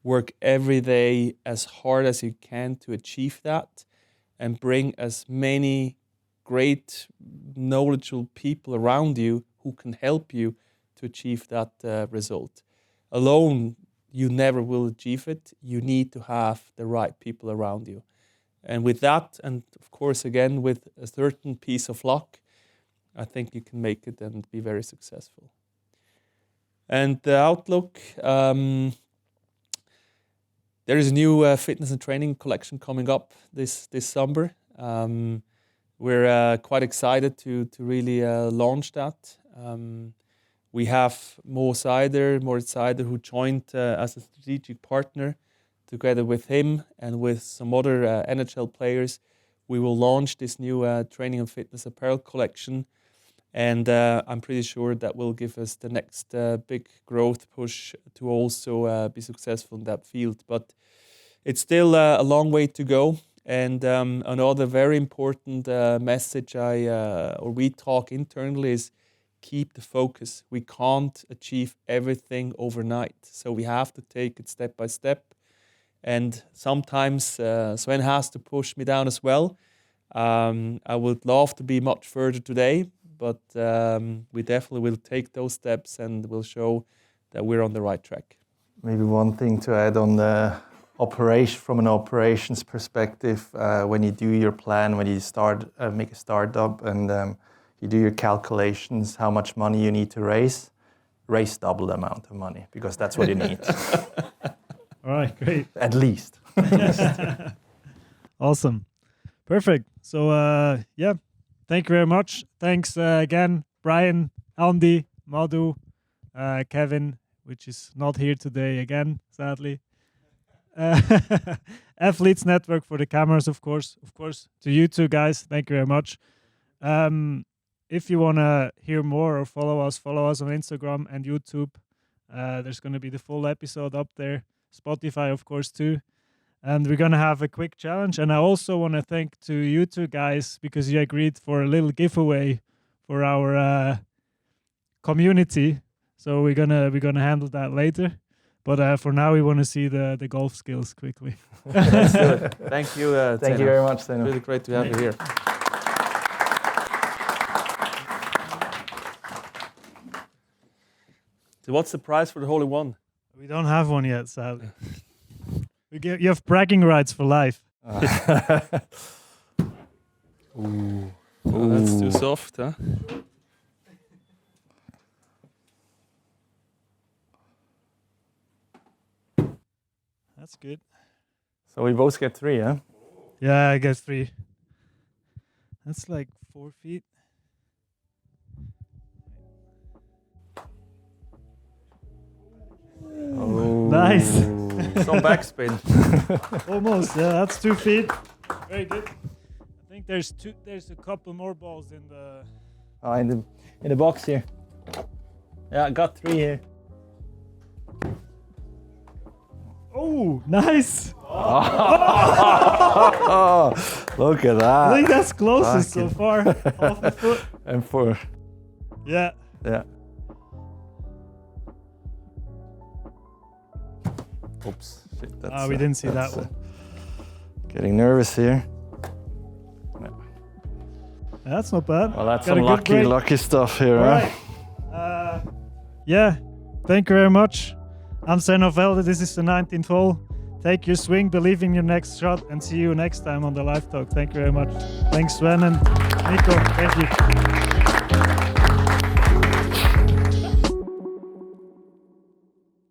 Work every day as hard as you can to achieve that, and bring as many great, knowledgeable people around you who can help you to achieve that result. Alone, you never will achieve it. You need to have the right people around you. And with that, and of course, again, with a certain piece of luck, I think you can make it and be very successful. And the outlook, there is a new fitness and training collection coming up this summer. We're quite excited to really launch that. We have Moritz Seider, who joined as a strategic partner. Together with him and with some other NHL players, we will launch this new training and fitness apparel collection. And I'm pretty sure that will give us the next big growth push to also be successful in that field. But it's still a long way to go. And another very important message we talk internally is keep the focus. We can't achieve everything overnight. So we have to take it step by step. And sometimes Sven has to push me down as well. I would love to be much further today, but we definitely will take those steps and will show that we're on the right track. Maybe one thing to add on the operation, from an operations perspective, when you do your plan, when you make a startup and you do your calculations, how much money you need to raise double the amount of money, because that's what you need. All right, great. At least. Awesome. Perfect. So, thank you very much. Thanks again, Brian, Andy, Madu, Kevin, which is not here today again, sadly. Athletes Network for the cameras, of course. To you two guys, thank you very much. If you want to hear more or follow us on Instagram and YouTube. There's going to be the full episode up there. Spotify, of course, too. And we're going to have a quick challenge. And I also want to thank to you two guys, because you agreed for a little giveaway for our community. So we're gonna handle that later. But for now, we want to see the golf skills quickly. Let's do it. Thank you, Thank you very much, Zeno. Really great to have you here. So what's the prize for the hole in one? We don't have one yet, sadly. You have bragging rights for life. Ooh. Oh, that's too soft, huh? That's good. So we both get 3, huh? Yeah, I get 3. That's like 4 feet. Oh. Nice. Some backspin. Almost. Yeah, that's 2 feet. Very good. I think there's a couple more balls in the. Oh, in the box here. Yeah, I got 3 here. Oh, nice. Oh, look at that. I think that's closest so Fucking- far. Half a foot. And 4. Yeah. Yeah. Oops. Shit, that's, We didn't see that that's, one. Getting nervous here. That's not bad. Well, that's Got a some good break. lucky stuff here, All huh? right. Yeah. Thank you very much. I'm Sven Velde. This is the 19th hole. Take your swing, believe in your next shot, and see you next time on the Live Talk. Thank you very much. Thanks, Sven and Nico. Thank you.